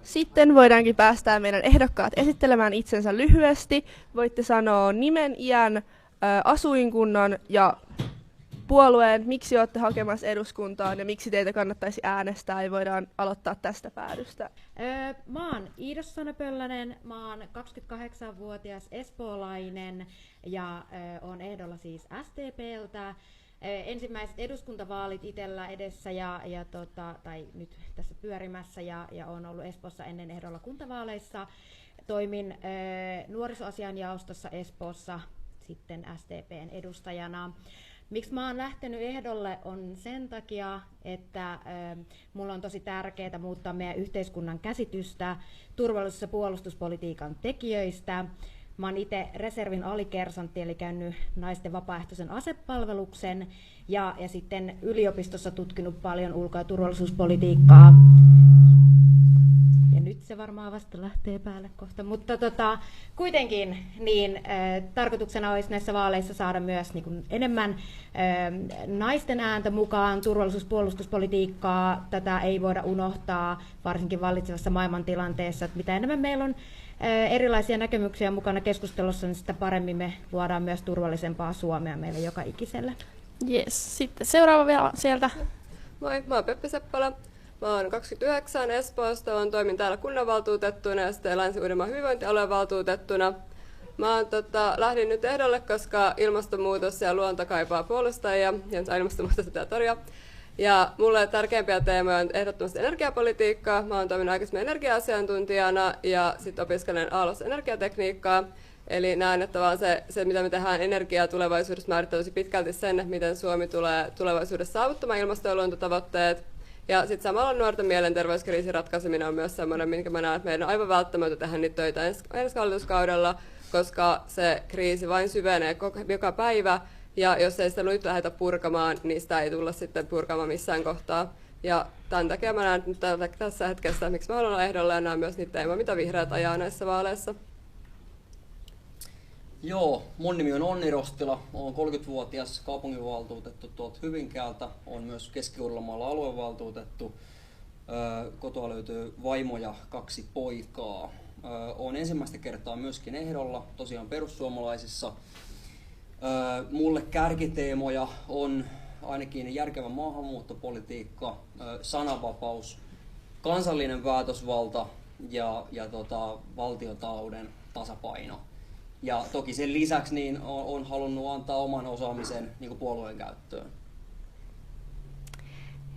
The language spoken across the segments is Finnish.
Sitten voidaankin päästää meidän ehdokkaat esittelemään itsensä lyhyesti. Voitte sanoa nimen, iän, asuinkunnan ja puolueen, miksi olette hakemassa eduskuntaan ja miksi teitä kannattaisi äänestää, ja voidaan aloittaa tästä päädystä. Mä oon Iida Sanna-Pöllänen, mä oon 28-vuotias espoolainen ja oon ehdolla siis SDP:ltä. Ensimmäiset eduskuntavaalit itsellä edessä tai nyt tässä pyörimässä ja oon ollut Espoossa ennen ehdolla kuntavaaleissa. Toimin nuorisoasianjaostossa Espoossa sitten SDP:n edustajana. Miksi mä oon lähtenyt ehdolle on sen takia, että mulla on tosi tärkeää muuttaa meidän yhteiskunnan käsitystä turvallisuus- ja puolustuspolitiikan tekijöistä. Mä oon itse reservin alikersantti, eli käynyt naisten vapaaehtoisen asepalveluksen ja sitten yliopistossa tutkinut paljon ulko- ja turvallisuuspolitiikkaa. Ja nyt se varmaan vasta lähtee päälle kohta, mutta kuitenkin niin, tarkoituksena olisi näissä vaaleissa saada myös niin kuin enemmän naisten ääntä mukaan turvallisuus-puolustuspolitiikkaa. Tätä ei voida unohtaa, varsinkin vallitsevassa maailmantilanteessa, että mitä enemmän meillä on erilaisia näkemyksiä mukana keskustelussa, niin sitä paremmin me luodaan myös turvallisempaa Suomea meille joka ikiselle. Yes. Sitten seuraava vielä sieltä. Moi, mä oon Peppi Seppälä. Mä oon 29 Espoosta, toimin täällä kunnanvaltuutettuna ja sitten Länsi-Uudenmaan hyvinvointialueen valtuutettuna. Lähdin nyt ehdolle, koska ilmastonmuutos ja luonto kaipaa puolustajia ja ilmastonmuutosta pitää torjua. Ja mulle tärkeimpiä teemoja on ehdottomasti energiapolitiikkaa. Mä oon toiminut aikaisemmin energia-asiantuntijana ja sitten opiskelen Aallossa energiatekniikkaa. Eli näen, että vaan se, mitä me tehdään energiaa tulevaisuudessa, määrittää tosi pitkälti sen, että miten Suomi tulee tulevaisuudessa saavuttamaan ilmasto- ja luontotavoitteet. Ja sitten samalla nuorten mielenterveyskriisin ratkaiseminen on myös sellainen, minkä mä näen, että meidän on aivan välttämätöntä tehdä niitä töitä ensi hallituskaudella, koska se kriisi vain syvenee joka päivä. Ja jos ei sitä nyt lähdetä purkamaan, niin sitä ei tulla sitten purkamaan missään kohtaa. Ja tämän takia mä näen nyt tässä hetkessä, miksi mä haluan olla ehdolla, ja näen myös niitä teemoja, mitä vihreät ajaa näissä vaaleissa. Joo, mun nimi on Onni Rostila, olen 30-vuotias kaupunginvaltuutettu tuolta Hyvinkäältä, olen myös Keski-Uudellamaalla aluevaltuutettu. Kotoa löytyy vaimo ja 2 poikaa. Olen ensimmäistä kertaa myöskin ehdolla, tosiaan perussuomalaisissa. Mulle kärkiteemoja on ainakin järkevä maahanmuuttopolitiikka, sananvapaus, kansallinen päätösvalta ja valtiontalouden tasapaino. Ja toki sen lisäksi niin on halunnut antaa oman osaamisen niin kuin puolueen käyttöön.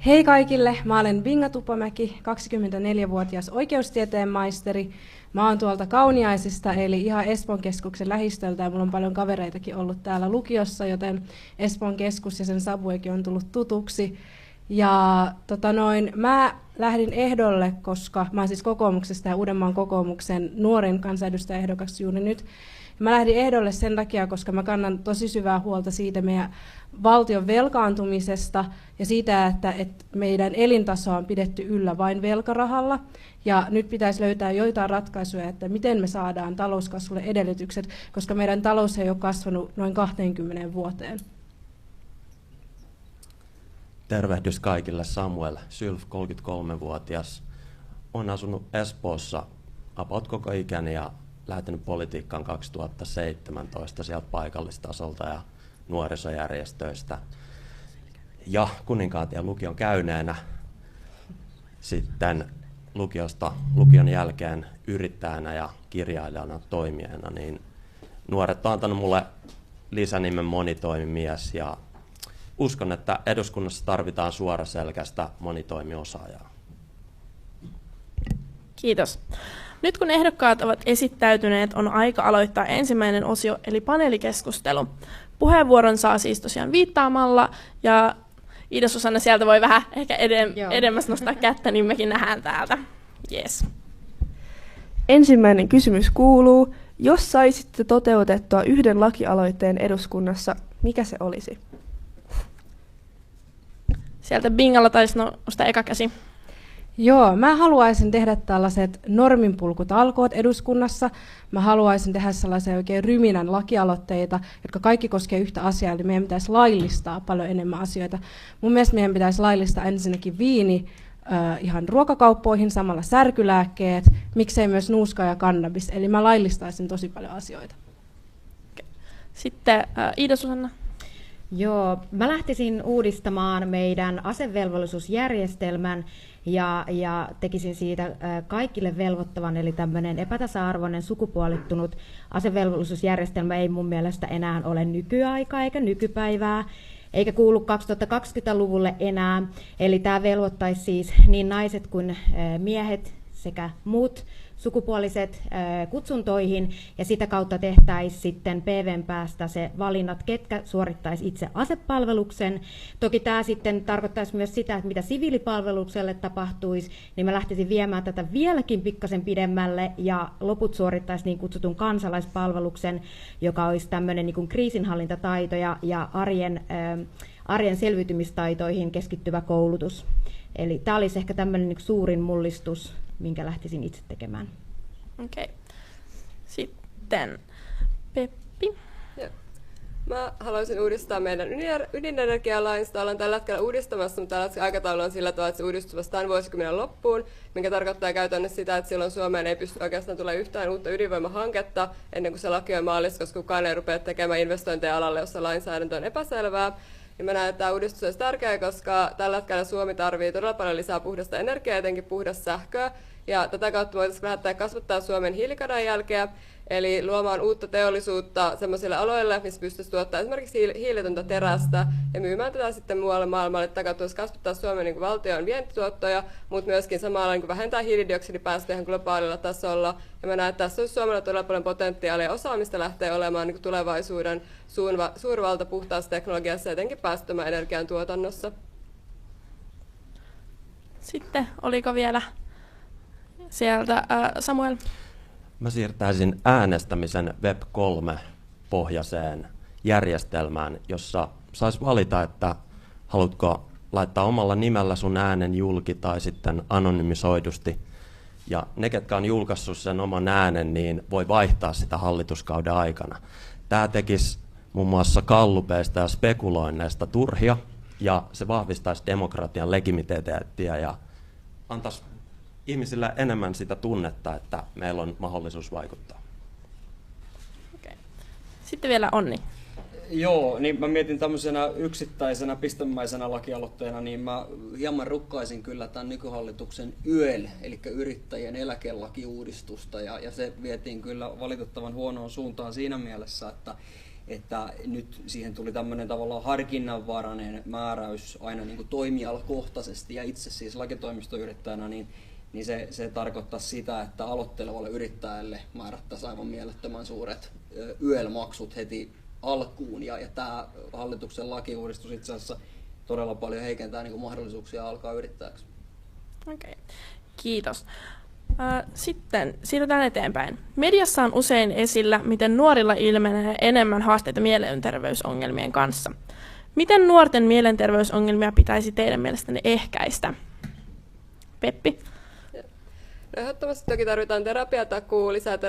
Hei kaikille, mä olen Vinga Tupomäki, 24-vuotias oikeustieteen maisteri. Mä oon tuolta Kauniaisista, eli ihan Espoon keskuksen lähistöltä, ja mulla on paljon kavereitakin ollut täällä lukiossa, joten Espoon keskus ja sen Sabuekin on tullut tutuksi. Ja mä lähdin ehdolle, koska mä oon siis kokoomuksesta ja Uudenmaan kokoomuksen nuorin kansanedustajaehdokas juuri nyt. Mä lähdin ehdolle sen takia, koska mä kannan tosi syvää huolta siitä meidän valtion velkaantumisesta ja siitä, että meidän elintasoa on pidetty yllä vain velkarahalla. Ja nyt pitäisi löytää joitain ratkaisuja, että miten me saadaan talouskasvulle edellytykset, koska meidän talous ei ole kasvanut noin 20 vuoteen. Tervehdys kaikille, Samuel Sylf, 33-vuotias. Olen asunut Espoossa about koko ikäni ja lähtenyt politiikkaan 2017 sieltä paikallistasolta ja nuorisojärjestöistä. Ja Kuninkaantien lukion käyneenä sitten lukion jälkeen yrittäjänä ja kirjailijana toimijana, niin nuoret on antanut mulle lisänimen monitoimimies ja uskon, että eduskunnassa tarvitaan suoraselkäistä monitoimiosaajaa. Kiitos. Nyt kun ehdokkaat ovat esittäytyneet, on aika aloittaa ensimmäinen osio, eli paneelikeskustelu. Puheenvuoron saa siis tosiaan viittaamalla, ja Iida Susanna sieltä voi vähän ehkä edemmäs nostaa kättä, niin mekin nähdään täältä. Yes. Ensimmäinen kysymys kuuluu, jos saisitte toteutettua yhden lakialoitteen eduskunnassa, mikä se olisi? Sieltä Bingalla taisi nostaa eka käsi. Joo, mä haluaisin tehdä tällaiset norminpurkutalkoot eduskunnassa. Mä haluaisin tehdä sellaisia oikein ryminän lakialoitteita, jotka kaikki koskee yhtä asiaa, eli meidän pitäisi laillistaa paljon enemmän asioita. Mun mielestä meidän pitäisi laillistaa ensinnäkin viini ihan ruokakauppoihin samalla särkylääkkeet, miksei myös nuuska ja kannabis. Eli mä laillistaisin tosi paljon asioita. Sitten Iida-Susanna. Joo, mä lähtisin uudistamaan meidän asevelvollisuusjärjestelmän ja tekisin siitä kaikille velvoittavan, eli tämmöinen epätasa-arvoinen sukupuolittunut asevelvollisuusjärjestelmä ei mun mielestä enää ole nykyaikaa eikä nykypäivää, eikä kuulu 2020-luvulle enää. Eli tämä velvoittaisi siis niin naiset kuin miehet sekä muut sukupuoliset kutsuntoihin, ja sitä kautta tehtäisiin sitten PV:n päästä se valinnat, ketkä suorittaisi itse asepalveluksen. Toki tämä sitten tarkoittaisi myös sitä, että mitä siviilipalvelukselle tapahtuisi, niin mä lähtisin viemään tätä vieläkin pikkasen pidemmälle, ja loput suorittaisi niin kutsutun kansalaispalveluksen, joka olisi tämmöinen niin kuin kriisinhallintataitoja ja arjen selviytymistaitoihin keskittyvä koulutus. Eli tämä olisi ehkä tämmöinen niin suurin mullistus, minkä lähtisin itse tekemään. Okei. Sitten Peppi. Joo. Mä haluaisin uudistaa meidän ydinenergialain. Sitä ollaan tällä hetkellä uudistamassa, mutta tällä hetkellä aikataulu on sillä tavalla, että se uudistuu vasta tämän vuosikymmenen loppuun, minkä tarkoittaa käytännössä sitä, että silloin Suomeen ei pysty oikeastaan tulemaan yhtään uutta ydinvoimahanketta ennen kuin se laki on maalissa, koska kukaan ei rupea tekemään investointeja alalle, jossa lainsäädäntö on epäselvää. Ja mä näen, että tämä uudistus olisi tärkeä, koska tällä hetkellä Suomi tarvitsee todella paljon lisää puhdasta energiaa, etenkin puhdasta sähköä. Ja tätä kautta voitaisiin lähteä kasvattaa Suomen hiilikädenjälkeä, eli luomaan uutta teollisuutta sellaisille aloille, missä pystyisi tuottamaan esimerkiksi hiiletöntä terästä ja myymään tätä sitten muualle maailmalle. Tätä kautta voisi kasvattaa Suomen niin kuin valtion vientituottoja, mutta myöskin samalla niin kuin vähentää hiilidioksidipäästöjä globaalilla tasolla. Ja mä näen, että tässä olisi Suomella todella paljon potentiaalia ja osaamista lähteä olemaan niin kuin tulevaisuuden suurvalta puhtaassa teknologiassa ja etenkin päästöttömän energian tuotannossa. Sitten oliko vielä sieltä Samuel? Mä siirtäisin äänestämisen Web3-pohjaiseen järjestelmään, jossa saisi valita, että haluatko laittaa omalla nimellä sun äänen julki tai sitten anonymisoidusti. Ja ne, ketkä on julkaissut sen oman äänen, niin voi vaihtaa sitä hallituskauden aikana. Tämä tekisi muun muassa gallupeista ja spekuloinneista turhia, ja se vahvistaisi demokratian legitimiteettiä ja antaisi ihmisillä enemmän sitä tunnetta, että meillä on mahdollisuus vaikuttaa. Okay. Sitten vielä Onni. Joo, niin mä mietin tämmöisenä yksittäisenä pistemäisenä lakialoitteena, niin mä hieman rukkaisin kyllä tämän nykyhallituksen YEL, eli yrittäjien eläkelakiuudistusta, ja se vietiin kyllä valitettavan huonoon suuntaan siinä mielessä, että nyt siihen tuli tämmöinen tavallaan harkinnanvarainen määräys aina niin kuin toimialakohtaisesti, ja itse siis lakitoimistoyrittäjänä, niin se tarkoittaa sitä, että aloittelevalle yrittäjälle määrättäisiin aivan mielettömän suuret YEL-maksut heti alkuun, ja tämä hallituksen lakiuudistus itse asiassa todella paljon heikentää niin kuin mahdollisuuksia alkaa yrittäjäksi. Okei, kiitos. Sitten siirrytään eteenpäin. Mediassa on usein esillä, miten nuorilla ilmenee enemmän haasteita mielenterveysongelmien kanssa. Miten nuorten mielenterveysongelmia pitäisi teidän mielestänne ehkäistä? Peppi? No, ehdottomasti toki tarvitaan terapiatakuu, lisää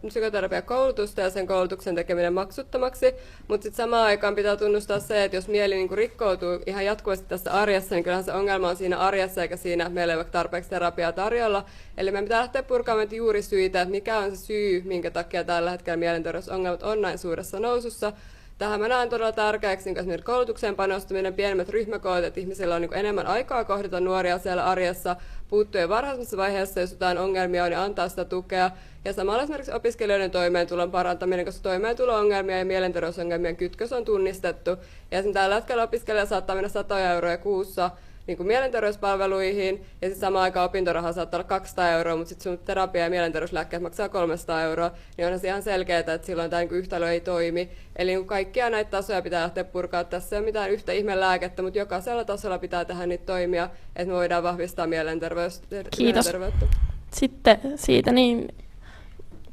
psykoterapiakoulutusta ja sen koulutuksen tekeminen maksuttomaksi, mutta sitten samaan aikaan pitää tunnustaa se, että jos mieli niin kuin rikkoutuu ihan jatkuvasti tässä arjessa, niin kyllähän se ongelma on siinä arjessa eikä siinä, että meillä ei ole tarpeeksi terapiaa tarjolla. Eli meidän pitää lähteä purkaamaan juurisyitä, että mikä on se syy, minkä takia tällä hetkellä mielenterveysongelmat on näin suuressa nousussa. Tähän mä näen todella tärkeäksi niin esimerkiksi koulutukseen panostuminen, pienemmät ryhmäkoot, että ihmisillä on niin enemmän aikaa kohdata nuoria siellä arjessa, puuttua jo varhaisemmassa vaiheessa, jos jotain ongelmia on, ja antaa sitä tukea. Ja samalla esimerkiksi opiskelijoiden toimeentulon parantaminen, koska toimeentulo-ongelmia ja mielenterveysongelmien kytkös on tunnistettu. Ja esimerkiksi tällä hetkellä opiskelija saattaa mennä 100 euroa kuussa niin kuin mielenterveyspalveluihin, ja sitten samaan aikaan opintoraha saattaa olla 200 euroa, mutta sitten sun terapia- ja mielenterveyslääkkeet maksaa 300 euroa, niin onhan se ihan selkeää, että silloin tämä niin yhtälö ei toimi. Eli niin kaikkia näitä tasoja pitää lähteä purkaa. Tässä ei ole mitään yhtä ihmelääkettä, mutta jokaisella tasolla pitää tehdä niitä toimia, että me voidaan vahvistaa mielenterveyttä. Sitten siitä niin...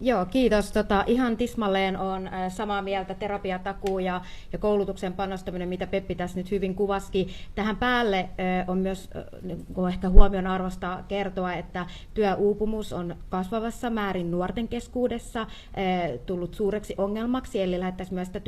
Joo, kiitos. Ihan tismalleen on samaa mieltä terapiatakuu ja koulutuksen panostaminen, mitä Peppi tässä nyt hyvin kuvasikin. Tähän päälle on myös ehkä huomion arvosta kertoa, että työuupumus on kasvavassa määrin nuorten keskuudessa tullut suureksi ongelmaksi, eli lähettäisiin myös sitä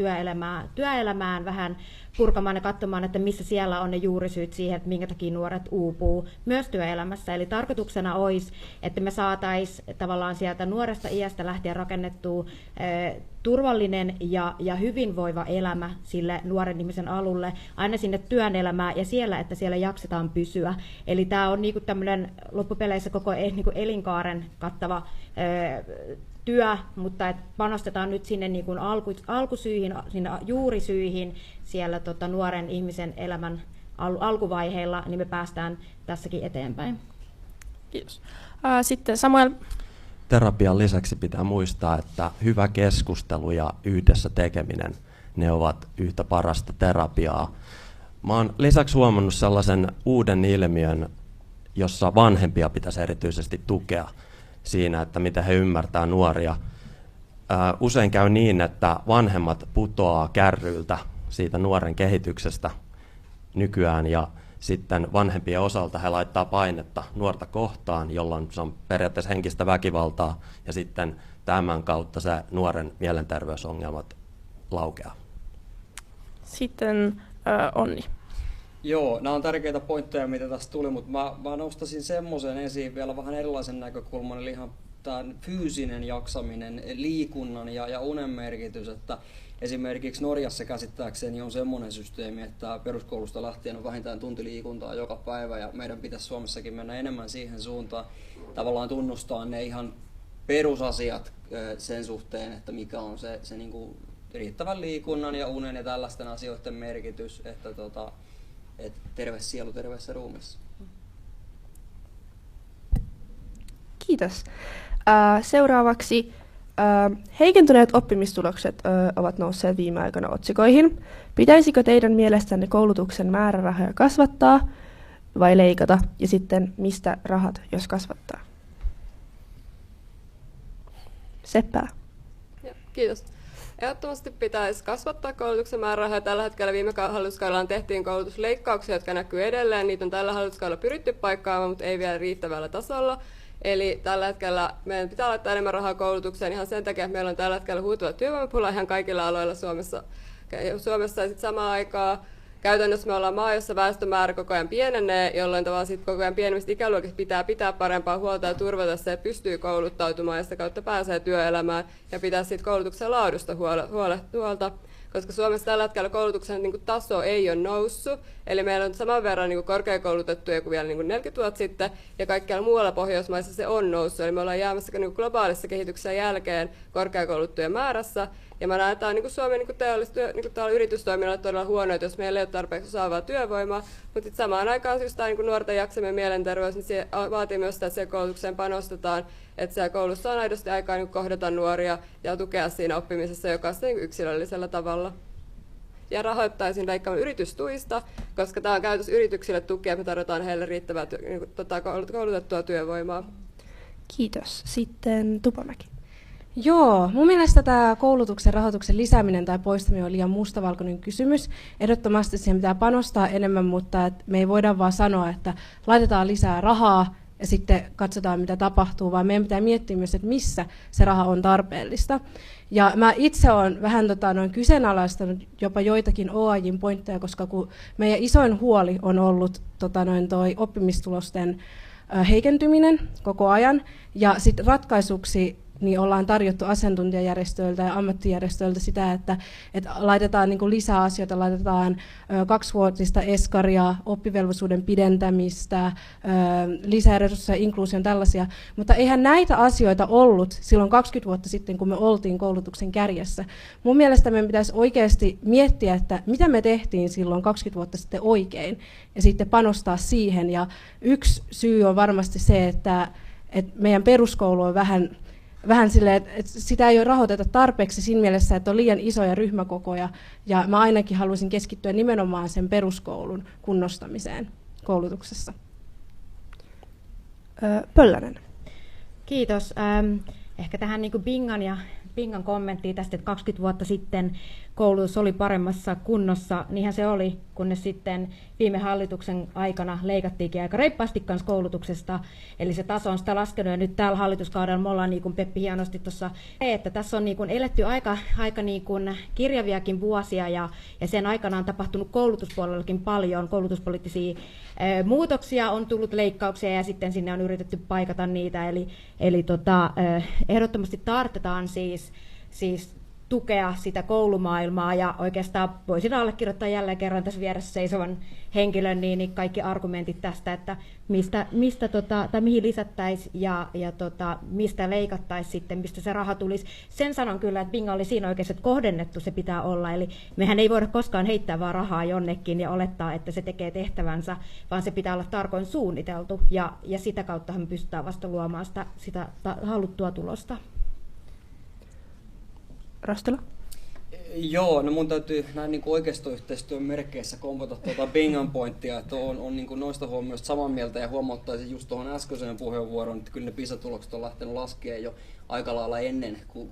työelämään vähän purkamaan ja katsomaan, että missä siellä on ne juurisyyt siihen, että minkä takia nuoret uupuu myös työelämässä. Eli tarkoituksena olisi, että me saataisiin tavallaan sieltä nuoresta iästä lähtien rakennettua turvallinen ja hyvinvoiva elämä sille nuoren ihmisen alulle, aina sinne työn elämään ja siellä, että siellä jaksetaan pysyä. Eli tämä on niinku tämmöinen loppupeleissä koko niinku elinkaaren kattava työ, mutta et panostetaan nyt sinne niinku alkusyihin, sinne juurisyihin siellä nuoren ihmisen elämän alkuvaiheilla, niin me päästään tässäkin eteenpäin. Kiitos. Sitten Samuel. Terapian lisäksi pitää muistaa, että hyvä keskustelu ja yhdessä tekeminen, ne ovat yhtä parasta terapiaa. Mä oon lisäksi huomannut sellaisen uuden ilmiön, jossa vanhempia pitäisi erityisesti tukea siinä, että miten he ymmärtää nuoria. Usein käy niin, että vanhemmat putoaa kärryiltä siitä nuoren kehityksestä nykyään ja sitten vanhempien osalta he laittaa painetta nuorta kohtaan, jolloin se on periaatteessa henkistä väkivaltaa ja sitten tämän kautta se nuoren mielenterveysongelmat laukeaa. Sitten Onni. Joo, nämä on tärkeitä pointteja, mitä tässä tuli, mutta mä nostaisin semmoisen esiin vielä vähän erilaisen näkökulman, eli ihan tämä fyysinen jaksaminen, liikunnan ja unen merkitys, että esimerkiksi Norjassa käsittääkseni on semmoinen systeemi, että peruskoulusta lähtien on vähintään tunti liikuntaa joka päivä ja meidän pitäisi Suomessakin mennä enemmän siihen suuntaan, tavallaan tunnustaa ne ihan perusasiat sen suhteen, että mikä on se niin kuin riittävän liikunnan ja unen ja tällaisten asioiden merkitys, että terve sielu terveessä ruumissa. Kiitos. Seuraavaksi heikentyneet oppimistulokset ovat nousseet viime aikoina otsikoihin. Pitäisikö teidän mielestänne koulutuksen määrärahoja kasvattaa vai leikata? Ja sitten mistä rahat, jos kasvattaa? Seppälä. Kiitos. Ehdottomasti pitäisi kasvattaa koulutuksen määrärahoja. Tällä hetkellä viime hallituskaudella tehtiin koulutusleikkauksia, jotka näkyy edelleen. Niitä on tällä hallituskaudella pyritty paikkaamaan, mutta ei vielä riittävällä tasolla. Eli tällä hetkellä meidän pitää laittaa enemmän rahaa koulutukseen ihan sen takia, että meillä on tällä hetkellä huutava työvoimapula ihan kaikilla aloilla Suomessa. Ja sitten samaan aikaan käytännössä me ollaan maa, jossa väestömäärä koko ajan pienenee, jolloin tavallaan sit koko ajan pienemmistä ikäluokista pitää parempaa huolta ja turvata se, että pystyy kouluttautumaan ja sitä kautta pääsee työelämään ja pitää siitä koulutuksen laadusta huolta. Koska Suomessa tällä hetkellä koulutuksen taso ei ole noussut, eli meillä on saman verran korkeakoulutettuja kuin vielä 40 vuotta sitten, ja kaikkialla muualla Pohjoismaissa se on noussut, eli me ollaan jäämässä globaalissa kehityksessä jälkeen korkeakouluttujen määrässä, ja mä näen, että tämä on Suomen yritystoiminnalla todella huono, että jos meillä ei ole tarpeeksi osaavaa työvoimaa, mutta samaan aikaan just tämä nuorten jaksaminen mielenterveys, niin se vaatii myös sitä, että siellä koulutukseen panostetaan, että siellä koulussa on aidosti aikaa kohdata nuoria ja tukea siinä oppimisessa jokaisen yksilöllisellä tavalla. Ja rahoittaisin leikkaamaan yritystuista, koska tämä on käytössä yrityksille tukea, me tarjotaan heille riittävää koulutettua työvoimaa. Kiitos. Sitten Tupomäki. Joo, mun mielestä tämä koulutuksen rahoituksen lisääminen tai poistaminen on liian mustavalkoinen kysymys. Ehdottomasti siihen pitää panostaa enemmän, mutta me ei voida vaan sanoa, että laitetaan lisää rahaa ja sitten katsotaan, mitä tapahtuu, vaan meidän pitää miettiä myös, että missä se raha on tarpeellista. Ja mä itse olen vähän kyseenalaistanut jopa joitakin OAJin pointteja, koska kun meidän isoin huoli on ollut toi oppimistulosten heikentyminen koko ajan, ja sitten ratkaisuksi niin ollaan tarjottu asiantuntijajärjestöiltä ja ammattijärjestöiltä sitä, että laitetaan lisää asioita, laitetaan 2-vuotista eskaria, oppivelvollisuuden pidentämistä, lisää resursseja, inkluusion, tällaisia. Mutta eihän näitä asioita ollut silloin 20 vuotta sitten, kun me oltiin koulutuksen kärjessä. Mun mielestä meidän pitäisi oikeasti miettiä, että mitä me tehtiin silloin 20 vuotta sitten oikein, ja sitten panostaa siihen. Ja yksi syy on varmasti se, että meidän peruskoulu on vähän silleen, että sitä ei ole rahoiteta tarpeeksi siinä mielessä, että on liian isoja ryhmäkokoja, ja mä ainakin haluaisin keskittyä nimenomaan sen peruskoulun kunnostamiseen koulutuksessa. Pöllänen. Kiitos. Ehkä tähän Bingan kommenttiin tästä, että 20 vuotta sitten koulutus oli paremmassa kunnossa, niinhän se oli, kunnes sitten viime hallituksen aikana leikattiinkin aika reippaasti kanssa koulutuksesta, eli se taso on sitä laskenut, ja nyt tällä hallituskaudella me ollaan, niin kuin Peppi hienosti tuossa, että tässä on niin kuin eletty aika niin kuin kirjaviakin vuosia, ja sen aikana on tapahtunut koulutuspuolellakin paljon koulutuspoliittisia muutoksia, on tullut leikkauksia, ja sitten sinne on yritetty paikata niitä, eli ehdottomasti tarvitaan siis tukea sitä koulumaailmaa, ja oikeastaan voisin allekirjoittaa jälleen kerran tässä vieressä seisovan henkilön niin kaikki argumentit tästä, että mihin lisättäisiin ja mistä leikattaisiin sitten, mistä se raha tulisi. Sen sanon kyllä, että Binga oli siinä oikeasti, että kohdennettu se pitää olla, eli mehän ei voida koskaan heittää vaan rahaa jonnekin ja olettaa, että se tekee tehtävänsä, vaan se pitää olla tarkoin suunniteltu, ja sitä kautta me pystytään vasta luomaan sitä haluttua tulosta. Rostila? Joo, no mun täytyy näin niin oikeistoyhteistyön merkeissä kompata Bingan pointtia, että on niin kuin noista huomioista samaa mieltä, ja huomauttaisin just tuohon äskeiseen puheenvuoroon, että kyllä ne PISA-tulokset on lähtenyt laskemaan jo aika lailla ennen kun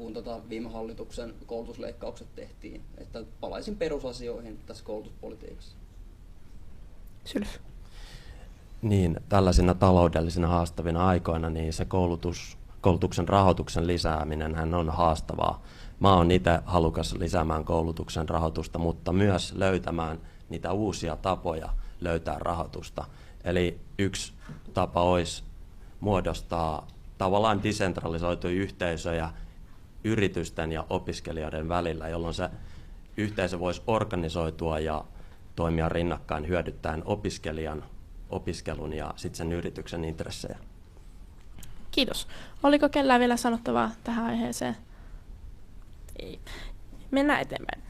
viime hallituksen koulutusleikkaukset tehtiin. Että palaisin perusasioihin tässä koulutuspolitiikassa. Sylf. Niin, tällaisina taloudellisina haastavina aikoina niin se koulutuksen rahoituksen lisääminen hän on haastavaa. Mä oon itse halukas lisäämään koulutuksen rahoitusta, mutta myös löytämään niitä uusia tapoja löytää rahoitusta. Eli yksi tapa olisi muodostaa tavallaan desentralisoituja yhteisöjä yritysten ja opiskelijoiden välillä, jolloin se yhteisö voisi organisoitua ja toimia rinnakkain hyödyttäen opiskelijan opiskelun ja sitten sen yrityksen intressejä. Kiitos. Oliko kellään vielä sanottavaa tähän aiheeseen? Ei. Mennään eteenpäin.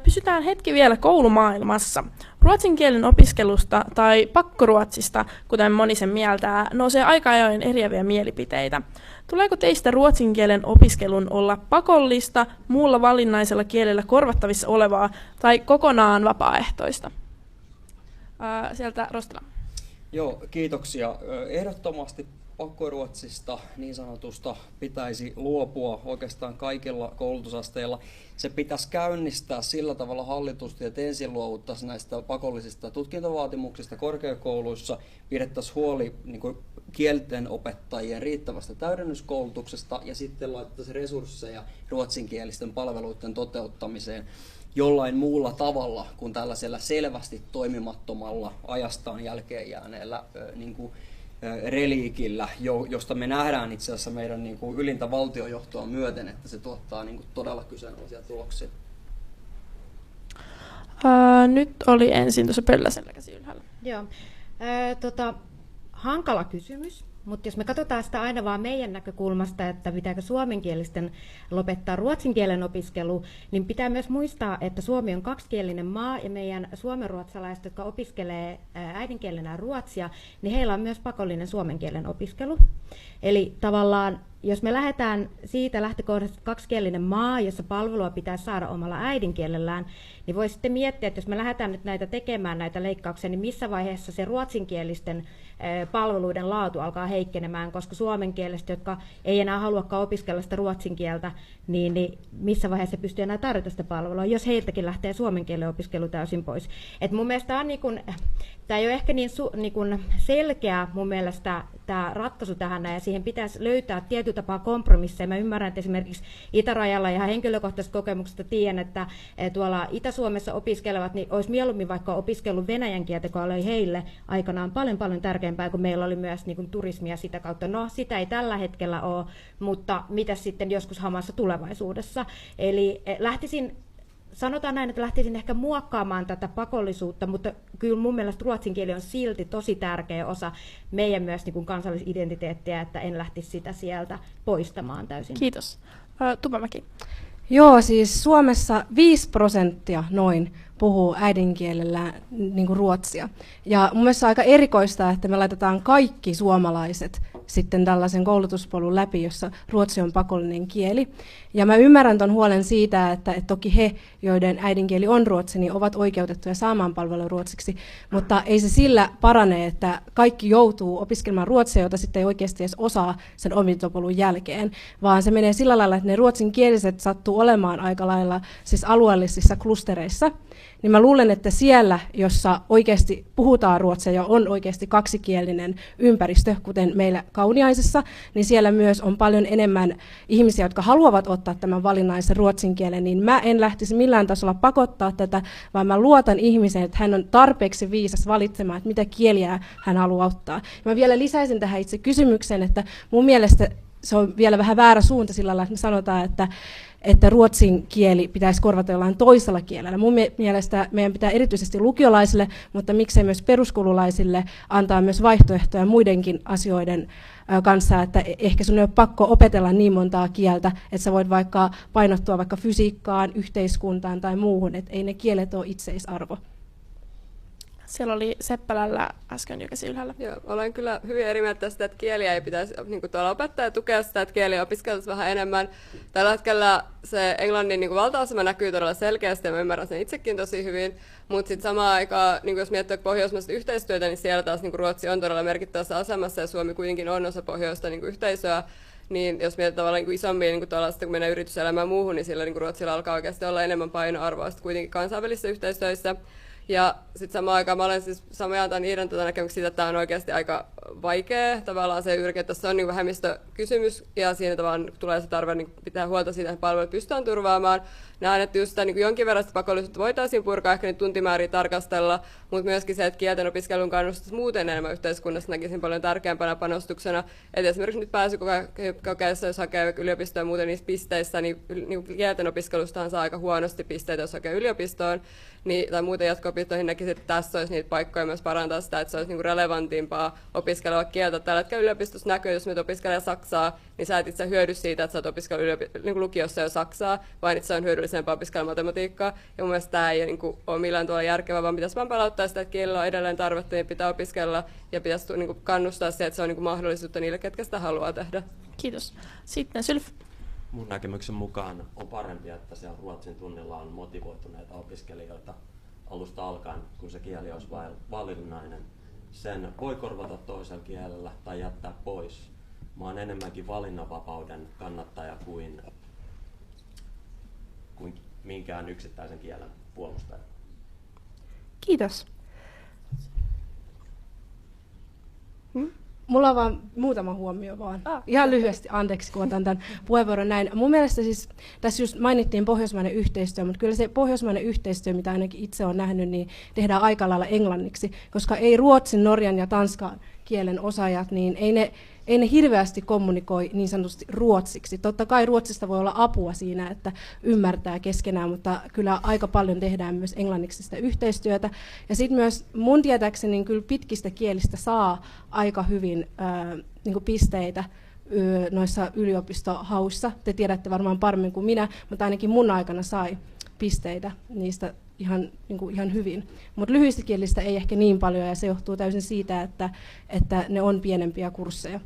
Pysytään hetki vielä koulumaailmassa. Ruotsin kielen opiskelusta tai pakkoruotsista, kuten moni sen mieltää, nousee aika ajoin eriäviä mielipiteitä. Tuleeko teistä ruotsin kielen opiskelun olla pakollista, muulla valinnaisella kielellä korvattavissa olevaa tai kokonaan vapaaehtoista? Sieltä Rostila. Joo, kiitoksia. Ehdottomasti pakkoruotsista niin sanotusta pitäisi luopua oikeastaan kaikilla koulutusasteilla. Se pitäisi käynnistää sillä tavalla hallitusti, että ensin luovuttaisiin näistä pakollisista tutkintovaatimuksista korkeakouluissa, pidettäisiin huoli niin kuin kielten opettajien riittävästä täydennyskoulutuksesta ja sitten laitettaisiin resursseja ruotsinkielisten palveluiden toteuttamiseen jollain muulla tavalla kuin tällaisella selvästi toimimattomalla ajastaan jälkeen jääneellä niin kuin reliikillä, josta me nähdään itse asiassa meidän niin kuin ylintä valtiojohtoa myöten, että se tuottaa niin kuin todella kyseenalaisia tuloksia. Nyt oli ensin tuossa Pölläsellä käsi ylhäällä. Joo, hankala kysymys. Mutta jos me katsotaan sitä aina vaan meidän näkökulmasta, että pitääkö suomenkielisten lopettaa ruotsin kielen opiskelu, niin pitää myös muistaa, että Suomi on kaksikielinen maa ja meidän suomenruotsalaiset, jotka opiskelee äidinkielenä ruotsia, niin heillä on myös pakollinen suomen kielen opiskelu. Eli tavallaan, jos me lähdetään siitä lähtökohdasta kaksikielinen maa, jossa palvelua pitää saada omalla äidinkielellään, niin voi sitten miettiä, että jos me lähdetään nyt tekemään näitä leikkauksia, niin missä vaiheessa se ruotsinkielisten palveluiden laatu alkaa heikkenemään, koska suomenkieliset, jotka ei enää haluakaan opiskella sitä ruotsin kieltä, niin missä vaiheessa pystyy enää tarjota sitä palvelua, jos heiltäkin lähtee suomen kielen opiskelu täysin pois. Et mun mielestä tämä ei ole ehkä niin selkeä mun mielestä tämä ratkaisu tähän, ja siihen pitäisi löytää tietyllä tapaa kompromisseja. Mä ymmärrän, että esimerkiksi itärajalla ihan henkilökohtaisesta kokemuksesta tiedän, että tuolla Itä-Suomessa opiskelevat, niin olisi mieluummin vaikka opiskellut venäjän kieltä, joka oli heille aikanaan paljon tärkeämpää, kun meillä oli myös niin kuin turismia sitä kautta. No, sitä ei tällä hetkellä ole, mutta mitä sitten joskus hamassa tulevaisuudessa. Eli sanotaan näin, että lähtisin ehkä muokkaamaan tätä pakollisuutta, mutta kyllä mun mielestä ruotsin kieli on silti tosi tärkeä osa meidän myös niin kuin kansallisidentiteettiä, että en lähtisi sitä sieltä poistamaan täysin. Kiitos. Tupamäki. Joo, siis Suomessa 5% noin puhuu äidinkielellä niin kuin ruotsia. Ja mun mielestä on aika erikoista, että me laitetaan kaikki suomalaiset sitten tällaisen koulutuspolun läpi, jossa ruotsi on pakollinen kieli. Ja mä ymmärrän ton huolen siitä, että toki he, joiden äidinkieli on ruotsi, niin ovat oikeutettuja saamaan palvelua ruotsiksi, mutta ei se sillä parane, että kaikki joutuu opiskelemaan ruotsia, jota sitten ei oikeasti edes osaa sen opintopolun jälkeen, vaan se menee sillä lailla, että ne ruotsinkieliset sattuu olemaan aika lailla siis alueellisissa klustereissa, niin mä luulen, että siellä, jossa oikeasti puhutaan ruotsia ja on oikeasti kaksikielinen ympäristö, kuten meillä Kauniaisessa, niin siellä myös on paljon enemmän ihmisiä, jotka haluavat ottaa tämän valinnaisen ruotsin kielen, niin mä en lähtisi millään tasolla pakottaa tätä, vaan mä luotan ihmiseen, että hän on tarpeeksi viisas valitsemaan, että mitä kieliä hän haluaa ottaa. Ja mä vielä lisäisin tähän itse kysymykseen, että mun mielestä se on vielä vähän väärä suunta sillä lailla, että me sanotaan, että ruotsin kieli pitäisi korvata jollain toisella kielellä. Mun mielestä meidän pitää erityisesti lukiolaisille, mutta miksei myös peruskoululaisille antaa myös vaihtoehtoja muidenkin asioiden kanssa, että ehkä sun ei ole pakko opetella niin montaa kieltä, että sä voit vaikka painottua vaikka fysiikkaan, yhteiskuntaan tai muuhun, että ei ne kielet ole itseisarvo. Siellä oli Seppälällä äsken jo käsi ylhäällä. Joo, olen kyllä hyvin eri mieltä tästä, että kieliä ei pitäisi tuolla opettaa ja tukea sitä, että kieliä opiskeltaisiin vähän enemmän. Tällä hetkellä se englannin valta-asema näkyy todella selkeästi ja mä ymmärrän sen itsekin tosi hyvin, mutta sitten samaan aikaan, jos miettii pohjoismaista yhteistyötä, niin siellä taas Ruotsi on todella merkittävässä asemassa ja Suomi kuitenkin on osa pohjoista yhteisöä. Niin jos mietitään tavallaan isommin kun mennään yrityselämään muuhun, niin sillä Ruotsilla alkaa oikeasti olla enemmän painoarvoa kuitenkin kansainvälisissä yhteistöissä. Ja sitten samaan aikaan mä olen siis samaan Iidan näkemyksiä siitä, että tämä on oikeasti aika vaikea. Tavallaan se yrke, että tässä on vähemmistökysymys ja siinä tavallaan tulee se tarve pitää huolta siitä, että palvelut pystytään turvaamaan. Näen, että just sitä, jonkin verran pakollisuutta voitaisiin purkaa, ehkä niitä tuntimääriä tarkastella, mutta myöskin se, että kielten opiskelun kannustaisi muuten enemmän yhteiskunnassa näkisin paljon tärkeämpänä panostuksena. Et esimerkiksi nyt pääsykokeissa, jos hakee yliopistoon ja muuten niissä pisteissä, niin kielten opiskelustahan saa aika huonosti pisteitä, jos hakee yliopistoon. Tai muuten jatko-opintoihin näkisin, että tässä olisi niitä paikkoja myös parantaa sitä, että se olisi relevantimpaa opiskelua kieltä. Tällä hetkellä yliopistossa näkyy, jos nyt opiskelee saksaa, niin sä et itse hyödy siitä, että sä oot opiskellut lukiossa jo saksaa, vaan että se on hyödyllisempää opiskella matematiikkaa. Ja mun mielestä tämä ei ole millään tavalla järkevää, vaan pitäisi vaan palauttaa sitä, että kielellä on edelleen tarvetta ja pitää opiskella ja pitäisi kannustaa siihen, että se on mahdollisuutta niille, ketkä sitä haluaa tehdä. Kiitos. Sitten Sylf. Mun näkemyksen mukaan on parempi, että siellä ruotsin tunnilla on motivoituneita opiskelijoita alusta alkaen, kun se kieli olisi valinnainen. Sen voi korvata toisella kielellä tai jättää pois. Mä oon enemmänkin valinnanvapauden kannattaja kuin minkään yksittäisen kielen puolustaja. Kiitos. Mulla on vaan muutama huomio vaan. Ihan lyhyesti, anteeksi kun otan tämän puheenvuoron näin. Mun mielestä siis, tässä just mainittiin pohjoismainen yhteistyö, mutta kyllä se pohjoismainen yhteistyö, mitä ainakin itse olen nähnyt, niin tehdään aika lailla englanniksi, koska ei ruotsin, norjan ja tanskan kielen osaajat, niin ei ne hirveästi kommunikoi niin sanotusti ruotsiksi. Totta kai ruotsista voi olla apua siinä, että ymmärtää keskenään, mutta kyllä aika paljon tehdään myös englanniksi sitä yhteistyötä. Ja sitten myös mun tietääkseni niin kyllä pitkistä kielistä saa aika hyvin niin pisteitä noissa yliopistohauissa. Te tiedätte varmaan paremmin kuin minä, mutta ainakin mun aikana sai pisteitä niistä ihan hyvin. Mutta lyhyistä kielistä ei ehkä niin paljon, ja se johtuu täysin siitä, että ne on pienempiä kursseja.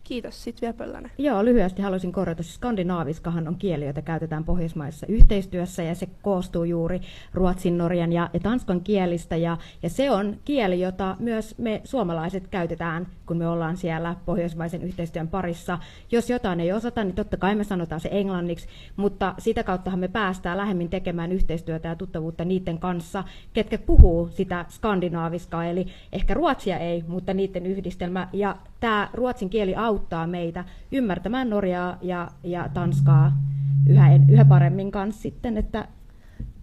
Kiitos. Sitten vielä Pöllänen. Joo, lyhyesti haluaisin korjata. Skandinaaviskahan on kieli, jota käytetään pohjoismaisessa yhteistyössä, ja se koostuu juuri ruotsin, norjan ja tanskan kielistä, ja se on kieli, jota myös me suomalaiset käytetään, kun me ollaan siellä pohjoismaisen yhteistyön parissa. Jos jotain ei osata, niin totta kai me sanotaan se englanniksi, mutta sitä kauttahan me päästään lähemmin tekemään yhteistyötä ja tuttavuutta niiden kanssa, ketkä puhuu sitä skandinaaviskaa, eli ehkä ruotsia ei, mutta niiden yhdistelmä, ja tämä ruotsin kieli auttaa meitä ymmärtämään norjaa ja tanskaa yhä paremmin kanssa sitten. Että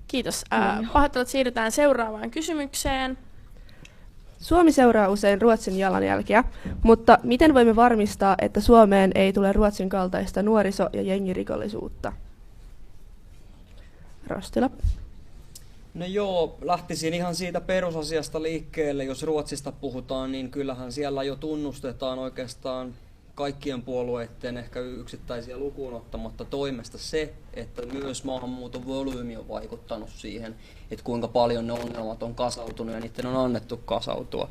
kiitos. Pahoittelut, siirrytään seuraavaan kysymykseen. Suomi seuraa usein Ruotsin jalanjälkiä, mutta miten voimme varmistaa, että Suomeen ei tule Ruotsin kaltaista nuoriso- ja jengirikollisuutta? Rostila. No joo, lähtisin ihan siitä perusasiasta liikkeelle. Jos Ruotsista puhutaan, niin kyllähän siellä jo tunnustetaan oikeastaan kaikkien puolueiden ehkä yksittäisiä lukuun ottamatta toimesta se, että myös maahanmuuton volyymi on vaikuttanut siihen, että kuinka paljon ne ongelmat on kasautunut ja niiden on annettu kasautua.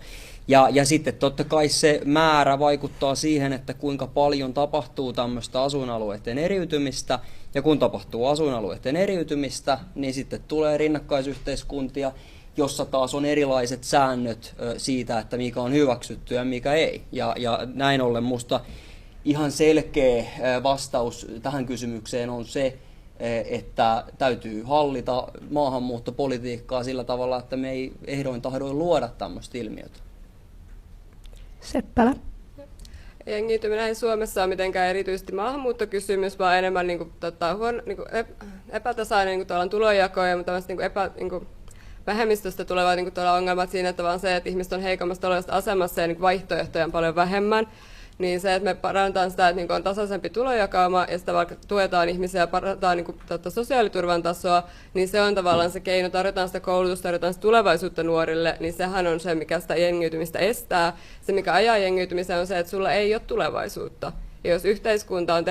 Ja sitten totta kai se määrä vaikuttaa siihen, että kuinka paljon tapahtuu tämmöistä asuinalueiden eriytymistä, ja kun tapahtuu asuinalueiden eriytymistä, niin sitten tulee rinnakkaisyhteiskuntia, jossa taas on erilaiset säännöt siitä, että mikä on hyväksytty ja mikä ei. Ja näin ollen musta ihan selkeä vastaus tähän kysymykseen on se, että täytyy hallita maahanmuuttopolitiikkaa sillä tavalla, että me ei ehdoin tahdoin luoda tämmöistä ilmiötä. Seppälä. Jengiytyminen ei Suomessa ole mitenkään erityisesti maahanmuuttokysymys, vaan enemmän epätasainen tulonjako ja vähemmistöstä tulevat ongelmat siinä, että vaan se, että ihmiset on heikommassa taloudellisessa asemassa ja vaihtoehtoja on paljon vähemmän. Niin se, että me parannetaan sitä, että on tasaisempi tulonjakauma ja sitä vaikka tuetaan ihmisiä ja parannetaan sosiaaliturvan tasoa, niin se on tavallaan se keino, tarjotaan sitä koulutusta, tarjotaan sitä tulevaisuutta nuorille, niin sehän on se, mikä sitä jengiytymistä estää. Se, mikä ajaa jengiytymiseen, on se, että sulla ei ole tulevaisuutta. Ja jos yhteiskunta on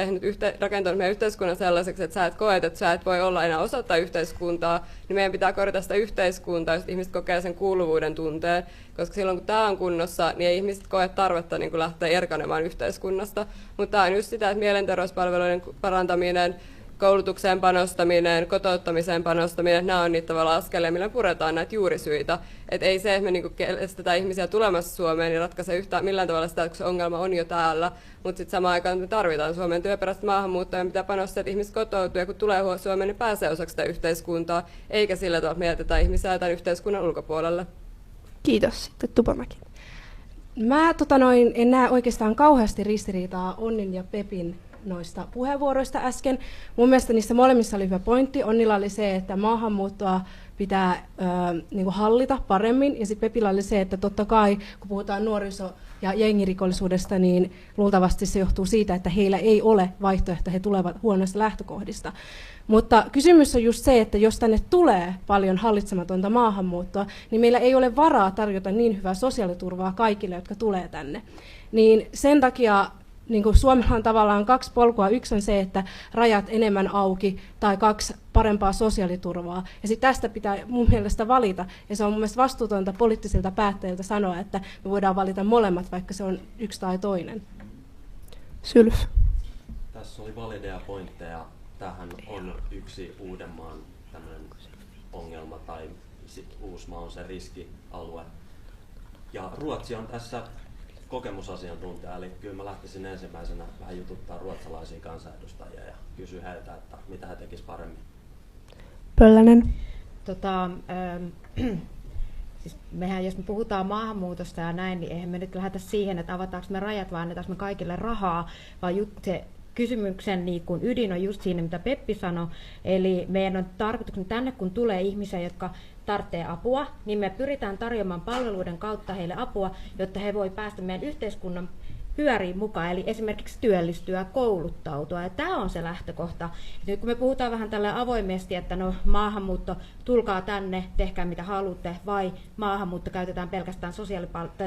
rakentanut meidän yhteiskunnan sellaiseksi, että sä et koe, että sä et voi olla enää osa tätä yhteiskuntaa, niin meidän pitää korjata sitä yhteiskuntaa, jos ihmiset kokee sen kuuluvuuden tunteen. Koska silloin kun tämä on kunnossa, niin ei ihmiset koe tarvetta lähteä erkanemaan yhteiskunnasta. Mutta tämä on just sitä, että mielenterveyspalveluiden parantaminen, koulutukseen panostaminen, kotouttamiseen panostaminen, nämä on niitä tavallaan askelia, millä puretaan näitä juurisyitä. Et ei se, että me estetään ihmisiä tulemassa Suomeen, niin ratkaise yhtään millään tavalla sitä, kun se ongelma on jo täällä. Mutta sitten samaan aikaan me tarvitaan Suomeen työperäistä maahanmuuttoa ja pitää panostaa, että ihmiset kotoutuu ja kun tulee Suomeen, niin pääsee osaksi sitä yhteiskuntaa, eikä sillä tavalla, että me jätetään ihmisiä tämän yhteiskunnan ulkopuolelle. Kiitos. Sitten Tupomäki. Mä en näe oikeastaan kauheasti ristiriitaa Onnin ja Pepin noista puheenvuoroista äsken. Mun mielestä niissä molemmissa oli hyvä pointti. Onnilla oli se, että maahanmuuttoa pitää hallita paremmin. Ja sitten Pepillä oli se, että totta kai, kun puhutaan nuoriso- ja jengirikollisuudesta, niin luultavasti se johtuu siitä, että heillä ei ole vaihtoehto, he tulevat huonoista lähtökohdista. Mutta kysymys on just se, että jos tänne tulee paljon hallitsematonta maahanmuuttoa, niin meillä ei ole varaa tarjota niin hyvää sosiaaliturvaa kaikille, jotka tulee tänne. Niin sen takia Suomella on tavallaan kaksi polkua. Yksi on se, että rajat enemmän auki, tai kaksi parempaa sosiaaliturvaa. Ja sitten tästä pitää mun mielestä valita. Ja se on mun mielestä vastuutonta poliittisilta päättäjiltä sanoa, että me voidaan valita molemmat, vaikka se on yksi tai toinen. Sylf. Tässä oli valideja pointteja. Tämähän on yksi Uudenmaan tämmöinen ongelma, tai sitten Uusmaa on se riskialue. Ja Ruotsi on tässä kokemusasiantuntija, eli kyllä mä lähtisin ensimmäisenä vähän jututtaa ruotsalaisia kansanedustajia ja kysyä heiltä, että mitä he tekisivät paremmin. Pöllänen. Siis mehän, jos me puhutaan maahanmuutosta ja näin, niin eihän me nyt lähdetä siihen, että avataanko me rajat vai annetaanko me kaikille rahaa, vaan se kysymyksen ydin on just siinä, mitä Peppi sanoi, eli meidän on tarkoituksena tänne, kun tulee ihmisiä, jotka tarvitsee apua, niin me pyritään tarjoamaan palveluiden kautta heille apua, jotta he voi päästä meidän yhteiskunnan pyöriin mukaan, eli esimerkiksi työllistyä, kouluttautua. Ja tämä on se lähtökohta. Et nyt kun me puhutaan vähän tällä avoimesti, että no maahanmuutto, tulkaa tänne, tehkää mitä haluatte, vai maahanmuutto käytetään pelkästään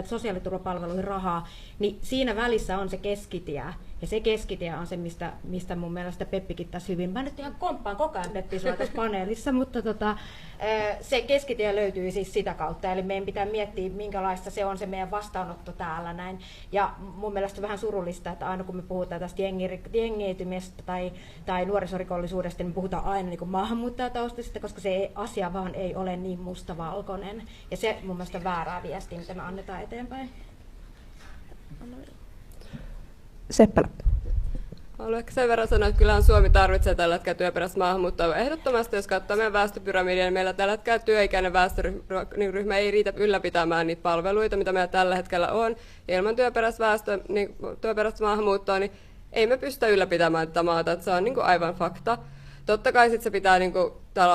sosiaaliturvapalveluihin rahaa, niin siinä välissä on se keskitie. Ja se keskitie on se, mistä mun mielestä Peppikin tässä hyvin. Mä nyt ihan komppaan koko ajan Peppi sua tässä paneelissa, mutta se keskitie löytyy siis sitä kautta. Eli meidän pitää miettiä, minkälaista se on se meidän vastaanotto täällä näin. Ja mun mielestä vähän surullista, että aina kun me puhutaan tästä jengiytymisestä tai nuorisorikollisuudesta, niin me puhutaan aina niin kuin maahanmuuttajataustaisista, koska se asia vaan ei ole niin mustavalkoinen. Ja se mun mielestä on väärää viestiä, mitä me annetaan eteenpäin. Seppälä. Haluan ehkä sen verran sanoa, että kyllähän Suomi tarvitsee tällä hetkellä työperäistä maahanmuuttoa ehdottomasti. Jos katsoo meidän väestöpyramidia, niin meillä tällä hetkellä työikäinen väestöryhmä ei riitä ylläpitämään niitä palveluita, mitä meillä tällä hetkellä on. Ja ilman työperäistä maahanmuuttoa, niin ei me pystytä ylläpitämään tätä maata, että se on aivan fakta. Totta kai sit se pitää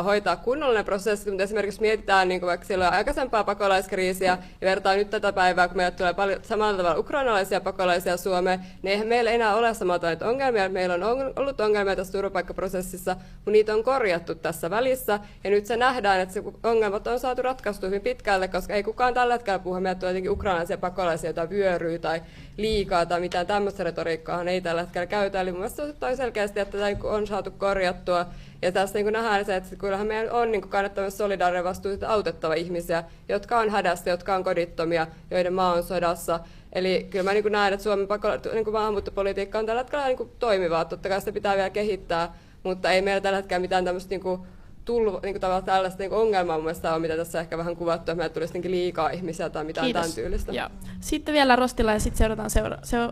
hoitaa kunnollinen prosessi, mutta esimerkiksi mietitään niin vaikka silloin aikaisempaa pakolaiskriisiä ja vertaa nyt tätä päivää, kun meille tulee paljon samalla tavalla ukrainalaisia pakolaisia Suomeen, niin eihän meillä enää ole samanlaisia ongelmia. Meillä on ollut ongelmia tässä turvapaikkaprosessissa, mutta niitä on korjattu tässä välissä ja nyt se nähdään, että se ongelmat on saatu ratkaistua hyvin pitkälle, koska ei kukaan tällä hetkellä puhu, että meillä tulee jotenkin ukrainalaisia pakolaisia, joita vyöryy tai liikaa tai mitään tämmöistä retoriikkaa ei tällä hetkellä käytä. Eli mun mielestä se on selkeästi, että tätä on saatu korjattua. Ja tässä niin nähdään se, että kyllähän meidän on niin kannattava solidaarinen vastuu autettava ihmisiä, jotka on hädässä, jotka on kodittomia, joiden maa on sodassa. Eli kyllä mä niin näen, että Suomen maahanmuuttopolitiikka on tällä hetkellä niin toimivaa. Totta kai sitä pitää vielä kehittää, mutta ei meillä tällä hetkellä mitään tämmöistä tällaista ongelmaa mun mielestä on, mitä tässä ehkä vähän kuvattu, että meillä tulisi liikaa ihmisiä tai mitään Kiitos. tämän tyylistä. Ja. Sitten vielä Rostila ja sitten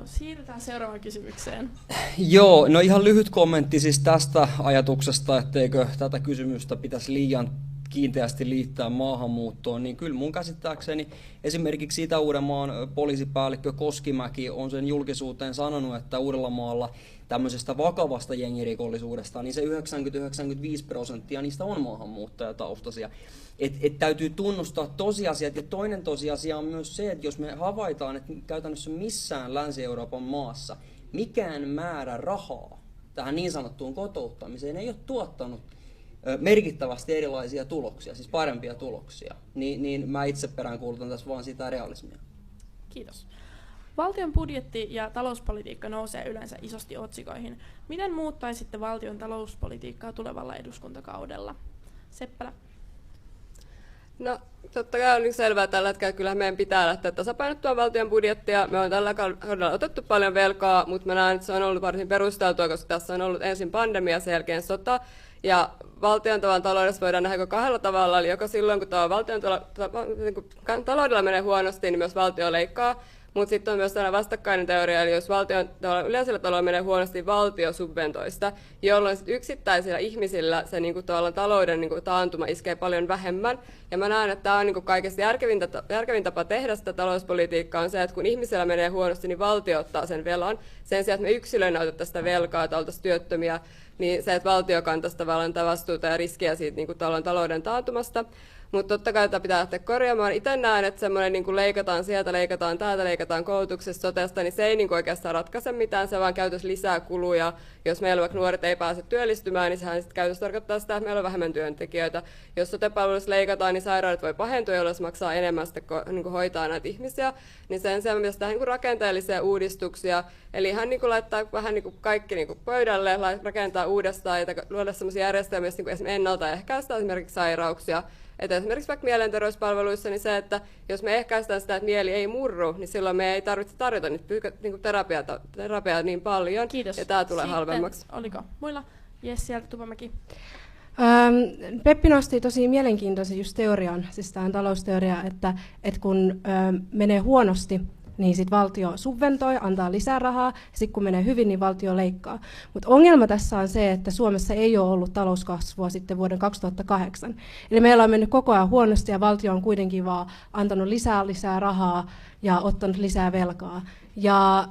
siirrytään seuraavaan kysymykseen. Joo, no ihan lyhyt kommentti siis tästä ajatuksesta, etteikö tätä kysymystä pitäisi liian kiinteästi liittää maahanmuuttoon, niin kyllä mun käsittääkseni esimerkiksi Itä-Uudenmaan poliisipäällikkö Koskimäki on sen julkisuuteen sanonut, että Uudellamaalla tämmöisestä vakavasta jengirikollisuudesta, niin se 90-95% niistä on maahanmuuttajataustaisia. Et täytyy tunnustaa tosiasiat, ja toinen tosiasia on myös se, että jos me havaitaan, että käytännössä missään Länsi-Euroopan maassa mikään määrä rahaa tähän niin sanottuun kotouttamiseen ei ole tuottanut merkittävästi erilaisia tuloksia, siis parempia tuloksia, niin mä itse peräänkuulutan tässä vaan sitä realismia. Kiitos. Valtion budjetti ja talouspolitiikka nousee yleensä isosti otsikoihin. Miten muuttaisitte valtion talouspolitiikkaa tulevalla eduskuntakaudella? Seppälä. No, totta kai on selvää tällä hetkellä, kyllä meidän pitää lähteä tasapainottua valtion budjettia. Me on tällä kaudella otettu paljon velkaa, mutta mä näen, että se on ollut varsin perusteltua, koska tässä on ollut ensin pandemia, sen jälkeen sota. Ja valtion taloudessa voidaan nähdä kahdella tavalla, eli joko silloin, kun valtion taloudella menee huonosti, niin myös valtio leikkaa. Mutta sitten on myös tällainen vastakkainen teoria, eli jos yleisellä taloudella menee huonosti, valtio subventoi sitä, jolloin sit yksittäisillä ihmisillä se talouden taantuma iskee paljon vähemmän. Ja mä näen, että tämä on kaikista järkevin tapa tehdä sitä talouspolitiikkaa on se, että kun ihmisillä menee huonosti, niin valtio ottaa sen velan. Sen sijaan, että me yksilöinä otettaisiin sitä velkaa, että oltaisiin työttömiä, niin se, että valtio kantaisi tavallaan vastuuta ja riskiä siitä talouden taantumasta. Mutta totta kai tätä pitää lähteä korjaamaan. Itse näen, että semmoinen leikataan sieltä, leikataan täältä, leikataan koulutuksesta, sotesta, niin se ei oikeastaan ratkaise mitään, se vaan käytössä lisää kuluja. Jos meillä vaikka nuoret ei pääse työllistymään, niin sehän sitten käytössä tarkoittaa sitä, että meillä on vähemmän työntekijöitä. Jos sote-palveluissa leikataan, niin sairaudet voi pahentua, jolloin se maksaa enemmän sitten, hoitaa näitä ihmisiä. Niin sen sijaan pitäisi tehdä rakenteellisia uudistuksia, eli ihan laittaa vähän kaikki pöydälle, rakentaa uudestaan ja luoda sellaisia järjestelmiä, esimerkiksi ennaltaehkäistä esimerkiksi sairauksia. Että esimerkiksi vaikka mielenterveyspalveluissa niin se, että jos me ehkäistään sitä, että mieli ei murru, niin silloin me ei tarvitse tarjota niitä terapiaa niin paljon. Kiitos. Ja tämä tulee sitten halvemmaksi. Oliko muilla? Jes, sieltä Tupamäki. Peppi nosti tosi mielenkiintoisen just teorian, siis tämä talousteoria, että kun menee huonosti, niin sitten valtio subventoi, antaa lisää rahaa, ja sitten kun menee hyvin, niin valtio leikkaa. Mutta ongelma tässä on se, että Suomessa ei ole ollut talouskasvua sitten vuoden 2008. Eli meillä on mennyt koko ajan huonosti, ja valtio on kuitenkin vaan antanut lisää rahaa ja ottanut lisää velkaa. Ja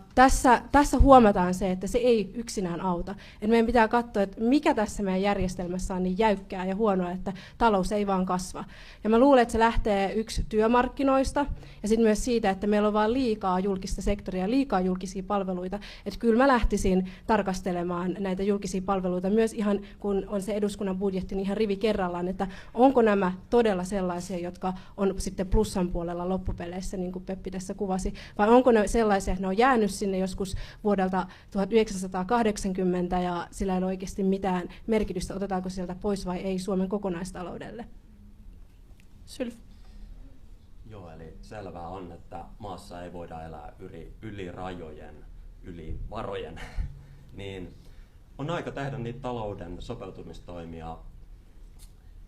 tässä huomataan se, että se ei yksinään auta. Et meidän pitää katsoa, että mikä tässä meidän järjestelmässä on niin jäykkää ja huonoa, että talous ei vaan kasva. Ja mä luulen, että se lähtee työmarkkinoista ja sitten myös siitä, että meillä on vaan liikaa julkista sektoria, liikaa julkisia palveluita. Että kyllä mä lähtisin tarkastelemaan näitä julkisia palveluita myös ihan, kun on se eduskunnan budjetti, niin ihan rivi kerrallaan, että onko nämä todella sellaisia, jotka on sitten plussan puolella loppupeleissä, niin kuin Peppi tässä kuvasi, vai onko ne sellaisia, ne on jäänyt sinne joskus vuodelta 1980 ja sillä ei ole oikeasti mitään merkitystä, otetaanko sieltä pois vai ei Suomen kokonaistaloudelle. Sylf. Joo, eli selvää on, että maassa ei voida elää yli rajojen, yli varojen, niin on aika tehdä niitä talouden sopeutumistoimia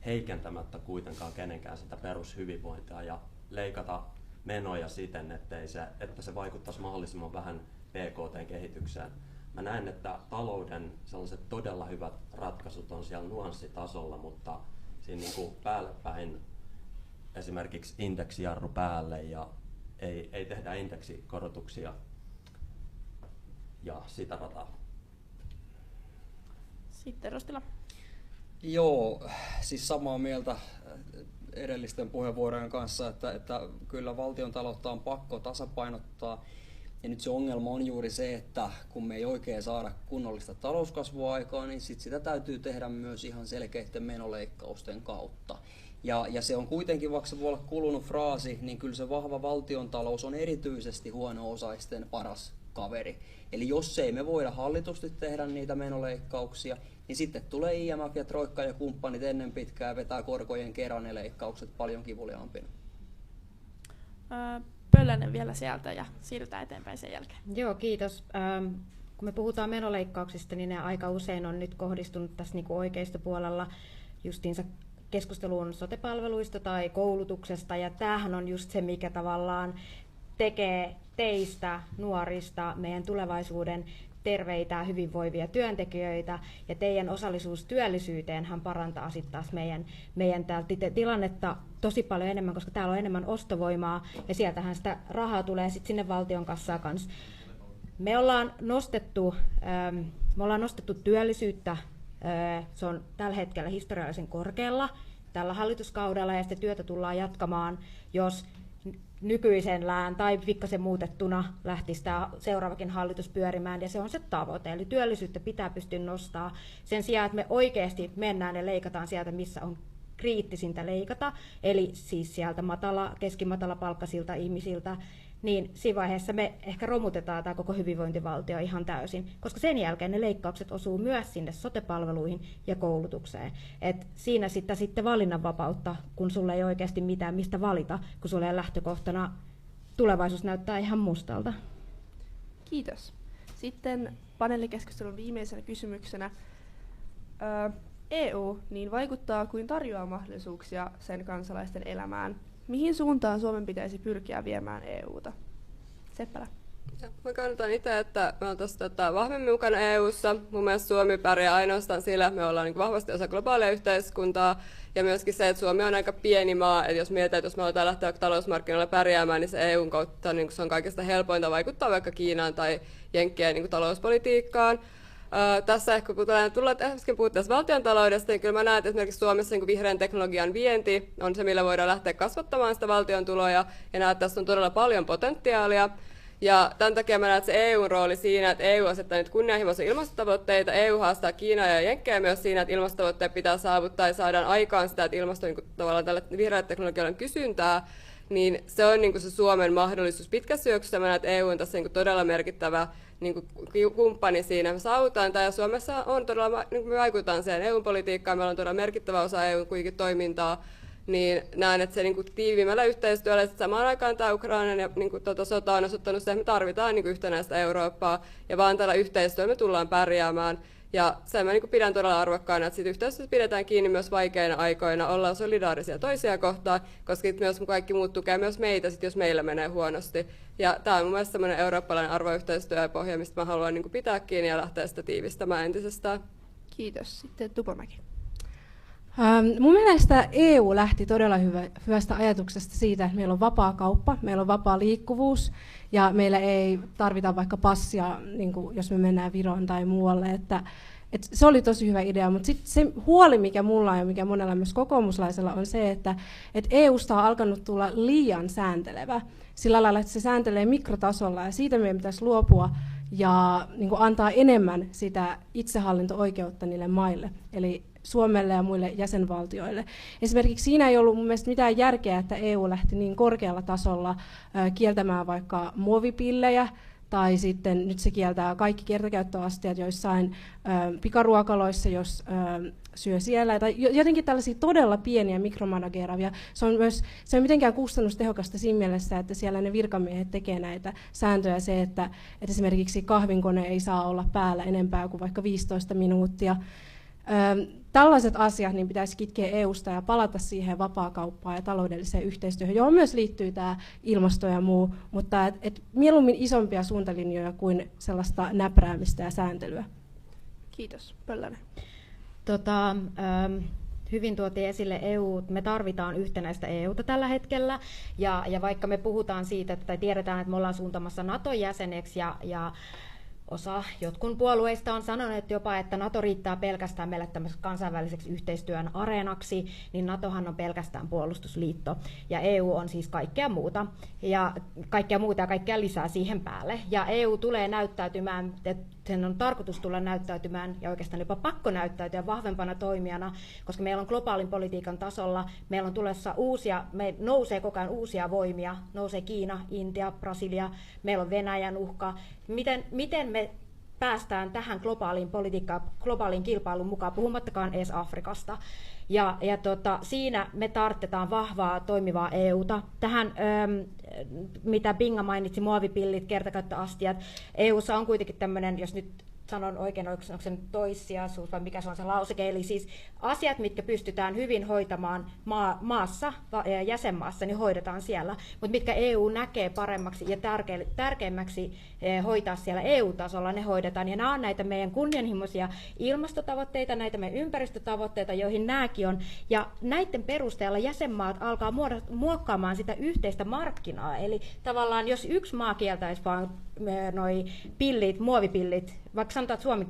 heikentämättä kuitenkaan kenenkään sitä perushyvinvointia ja leikata menoja siten, että se vaikuttaisi mahdollisimman vähän BKT-kehitykseen. Mä näen, että talouden sellaiset todella hyvät ratkaisut on siellä nuanssitasolla, mutta siinä niin kuin päälle päin esimerkiksi indeksijarru päälle ja ei tehdä indeksikorotuksia ja sitä rataa. Sitten Rostila. Joo, siis samaa mieltä edellisten puheenvuorojen kanssa, että kyllä valtiontaloutta on pakko tasapainottaa. Ja nyt se ongelma on juuri se, että kun me ei oikein saada kunnollista talouskasvua aikaan, niin sitä täytyy tehdä myös ihan selkeiden menoleikkausten kautta. Ja se on kuitenkin, vaikka se voi olla kulunut fraasi, niin kyllä se vahva valtiontalous on erityisesti huono-osaisten paras kaveri. Eli jos ei me voida hallitusti tehdä niitä menoleikkauksia, niin sitten tulee IMF ja Troikka ja kumppanit ennen pitkään vetää korkojen kerran ne leikkaukset paljon kivuliaampina. Pöllänen vielä sieltä ja siirrytään eteenpäin sen jälkeen. Joo, kiitos. Kun me puhutaan menoleikkauksista, niin ne aika usein on nyt kohdistunut tässä niin kuin oikeistopuolella justiinsa keskusteluun sote-palveluista tai koulutuksesta, ja tämähän on just se, mikä tavallaan tekee teistä nuorista meidän tulevaisuuden terveitä, hyvinvoivia työntekijöitä, ja teidän osallisuus työllisyyteenhän parantaa sitten taas meidän tilannetta tosi paljon enemmän, koska täällä on enemmän ostovoimaa, ja sieltähän sitä rahaa tulee sitten sinne valtion kassaan kanssa. Me ollaan nostettu työllisyyttä, se on tällä hetkellä historiallisen korkealla tällä hallituskaudella, ja sitä työtä tullaan jatkamaan, jos nykyisellään tai pikkasen muutettuna lähtisi tämä seuraavakin hallitus pyörimään, ja se on se tavoite. Eli työllisyyttä pitää pystyä nostamaan sen sijaan, että me oikeasti mennään ja leikataan sieltä, missä on kriittisintä leikata, eli siis sieltä keskimatala palkkaisilta ihmisiltä, niin siinä vaiheessa me ehkä romutetaan tämä koko hyvinvointivaltio ihan täysin, koska sen jälkeen ne leikkaukset osuu myös sinne sote-palveluihin ja koulutukseen. Et siinä sitten valinnanvapautta, kun sulla ei oikeasti mitään mistä valita, kun sulla ei lähtökohtana tulevaisuus näyttää ihan mustalta. Kiitos. Sitten paneelikeskustelun viimeisenä kysymyksenä. EU niin vaikuttaa kuin tarjoaa mahdollisuuksia sen kansalaisten elämään. Mihin suuntaan Suomen pitäisi pyrkiä viemään EUta? Seppälä. Mä kannatan itse, että me oltaisiin vahvemmin mukana EU:ssa. Mun mielestä Suomi pärjää ainoastaan sillä, että me ollaan niin vahvasti osa globaalia yhteiskuntaa. Ja myöskin se, että Suomi on aika pieni maa. Että jos mietitään, että jos me aletaan lähteä talousmarkkinoilla pärjäämään, niin se EUn kautta niin se on kaikista helpointa vaikuttaa vaikka Kiinaan tai Jenkkien niin talouspolitiikkaan. Tässä ehkä kun äsken puhuttiin valtiontaloudesta, niin kyllä mä näen, että esimerkiksi Suomessa niin vihreän teknologian vienti on se, millä voidaan lähteä kasvattamaan sitä valtion tuloja, ja näen, että tässä on todella paljon potentiaalia. Ja tämän takia mä näen, että se EUn rooli siinä, että EU asettaa nyt kunnianhimoisia ilmastotavoitteita, EU haastaa Kiinaa ja Jenkkejä myös siinä, että ilmastotavoitteet pitää saavuttaa ja saadaan aikaan sitä, että ilmasto niin tavallaan tällä vihreällä teknologialla on kysyntää, niin se on niin se Suomen mahdollisuus pitkässä syöksyssä. Mä näen, että EU on tässä niin todella merkittävä niin kumppani siinä. Me saavutaan tämä, ja Suomessa on todella, niin me vaikutaan siihen EU-politiikkaan, meillä on todella merkittävä osa EUn kuitenkin toimintaa, niin näen, että se niin tiiviimmällä yhteistyöllä, että samaan aikaan tämä Ukrainan ja niin sota on osoittanut se, että me tarvitaan niin yhtenäistä Eurooppaa, ja vaan tällä yhteistyöllä me tullaan pärjäämään. Ja sen mä pidän todella arvokkaana, että siitä yhteistyössä pidetään kiinni myös vaikeina aikoina, ollaan solidaarisia toisia kohtaan, koska myös kaikki muut tukee myös meitä, jos meillä menee huonosti. Ja tämä on mun mielestä sellainen eurooppalainen arvoyhteistyöpohja, mistä mä haluan pitää kiinni ja lähteä sitä tiivistämään entisestään. Kiitos. Sitten Tupomäki. Mun mielestä EU lähti todella hyvästä ajatuksesta siitä, että meillä on vapaa kauppa, meillä on vapaa liikkuvuus ja meillä ei tarvita vaikka passia, niin kuin jos me mennään Viroon tai muualle. Että se oli tosi hyvä idea, mutta sitten se huoli, mikä mulla on ja mikä monella myös kokoomuslaisella on se, että EUsta on alkanut tulla liian sääntelevä sillä lailla, että se sääntelee mikrotasolla ja siitä meidän pitäisi luopua ja niin kuin antaa enemmän sitä itsehallinto-oikeutta niille maille. Eli Suomelle ja muille jäsenvaltioille. Esimerkiksi siinä ei ollut mun mielestä mitään järkeä, että EU lähti niin korkealla tasolla kieltämään vaikka muovipillejä, tai sitten nyt se kieltää kaikki kertakäyttöastiat joissain pikaruokaloissa, jos syö siellä, tai jotenkin tällaisia todella pieniä mikromanageeravia. Se on mitenkään kustannustehokasta siinä mielessä, että siellä ne virkamiehet tekee näitä sääntöjä, se, että esimerkiksi kahvinkone ei saa olla päällä enempää kuin vaikka 15 minuuttia. Tällaiset asiat niin pitäisi kitkeä EUsta ja palata siihen vapaakauppaan ja taloudelliseen yhteistyöhön, johon myös liittyy tämä ilmasto ja muu, mutta mieluummin isompia suuntalinjoja kuin sellaista näpräämistä ja sääntelyä. Kiitos. Pöllänen. Hyvin tuotiin esille EU, me tarvitaan yhtenäistä EUta tällä hetkellä, ja vaikka me puhutaan siitä, tai tiedetään, että me ollaan suuntamassa NATO-jäseneksi, ja jotkut puolueista on sanonut jopa, että NATO riittää pelkästään meille kansainväliseksi yhteistyön areenaksi, niin NATOhan on pelkästään puolustusliitto ja EU on siis kaikkea muuta ja kaikkea lisää siihen päälle. Ja EU tulee näyttäytymään, sen on tarkoitus tulla näyttäytymään ja oikeastaan jopa pakko näyttäytyä vahvempana toimijana, koska meillä on globaalin politiikan tasolla, meillä on tulossa me nousee koko ajan uusia voimia, nousee Kiina, Intia, Brasilia, meillä on Venäjän uhka. Miten me päästään tähän globaaliin kilpailuun mukaan, puhumattakaan edes Afrikasta. Siinä me tarvitaan vahvaa, toimivaa EUta. Tähän, mitä Binga mainitsi, muovipillit, kertakäyttöastiat. EUssa on kuitenkin tämmöinen, jos nyt sanon oikein, onko se toissijaisuus vai mikä se on se lauseke, eli siis asiat, mitkä pystytään hyvin hoitamaan jäsenmaassa, niin hoidetaan siellä, mutta mitkä EU näkee paremmaksi ja tärkeimmäksi hoitaa siellä EU-tasolla, ne hoidetaan, ja nämä on näitä meidän kunnianhimoisia ilmastotavoitteita, näitä meidän ympäristötavoitteita, joihin nämäkin on, ja näiden perusteella jäsenmaat alkaa muokkaamaan sitä yhteistä markkinaa, eli tavallaan jos yksi maa kieltäisi vaan noi muovipillit, vaikka sanotaan, että Suomi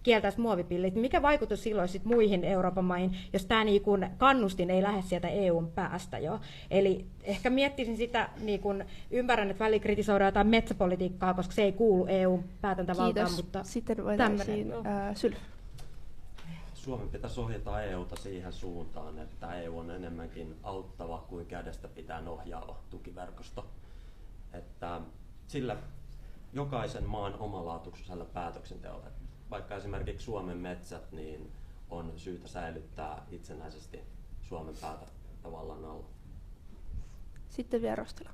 kieltäisi muovipillit, niin mikä vaikutus silloin sit muihin Euroopan maihin, jos tämä niin kannustin ei lähde sieltä EUn päästä jo. Eli ehkä miettisin sitä, niin kun ymmärrän, että välillä kritisoidaan jotain metsäpolitiikkaa, koska se ei kuulu EUn päätäntävaltaan. Mutta sitten voitaisiin Sylf. Suomen pitäisi ohjata EUta siihen suuntaan, että EU on enemmänkin auttava kuin kädestä pitää ohjaava tukiverkosto. Että sillä jokaisen maan omalaatuisella päätöksenteolla. Vaikka esimerkiksi Suomen metsät, niin on syytä säilyttää itsenäisesti Suomen päätäntävallan alla. Sitten vielä Rostila.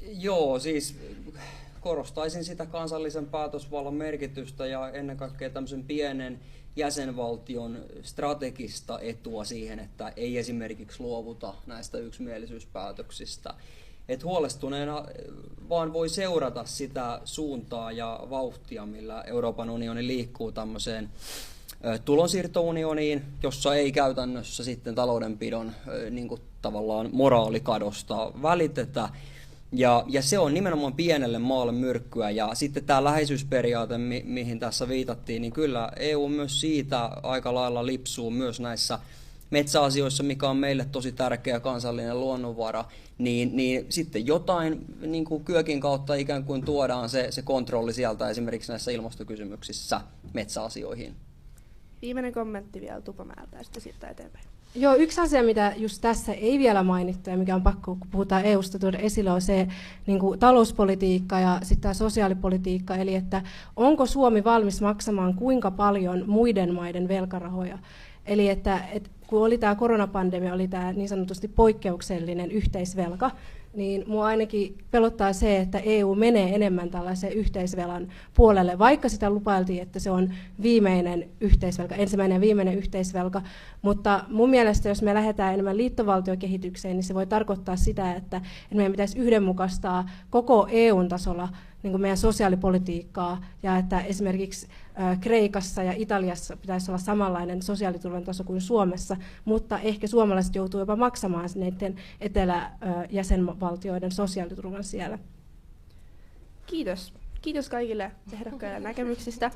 Joo, siis korostaisin sitä kansallisen päätösvallan merkitystä ja ennen kaikkea tämmöisen pienen jäsenvaltion strategista etua siihen, että ei esimerkiksi luovuta näistä yksimielisyyspäätöksistä. Et huolestuneena vaan voi seurata sitä suuntaa ja vauhtia, millä Euroopan unioni liikkuu tämmöiseen tulonsiirtounioniin, jossa ei käytännössä sitten taloudenpidon niin kuin tavallaan moraalikadosta välitetä. Ja se on nimenomaan pienelle maalle myrkkyä. Ja sitten tämä läheisyysperiaate, mihin tässä viitattiin, niin kyllä EU myös siitä aika lailla lipsuu myös näissä metsäasioissa, mikä on meille tosi tärkeä kansallinen luonnonvara, niin sitten jotain niin kuin kyökin kautta ikään kuin tuodaan se kontrolli sieltä esimerkiksi näissä ilmastokysymyksissä metsäasioihin. Viimeinen kommentti vielä Tupamäeltä ja sitten siirrytään eteenpäin. Joo, yksi asia, mitä just tässä ei vielä mainittu ja mikä on pakko, kun puhutaan EUsta tuoda esille, on se niin kuin talouspolitiikka ja sitten tämä sosiaalipolitiikka, eli että onko Suomi valmis maksamaan kuinka paljon muiden maiden velkarahoja. Eli että kun oli tämä koronapandemia, oli tämä niin sanotusti poikkeuksellinen yhteisvelka, niin minua ainakin pelottaa se, että EU menee enemmän tällaisen yhteisvelan puolelle, vaikka sitä lupailtiin, että se on viimeinen yhteisvelka, ensimmäinen ja viimeinen yhteisvelka. Mutta mun mielestä, jos me lähdetään enemmän liittovaltiokehitykseen, niin se voi tarkoittaa sitä, että meidän pitäisi yhdenmukaistaa koko EUn tasolla niin kuin meidän sosiaalipolitiikkaa, ja että esimerkiksi Kreikassa ja Italiassa pitäisi olla samanlainen sosiaaliturvan taso kuin Suomessa, mutta ehkä suomalaiset joutuu jopa maksamaan näiden eteläjäsenvaltioiden sosiaaliturvan siellä. Kiitos. Kiitos kaikille ehdokkaille näkemyksistä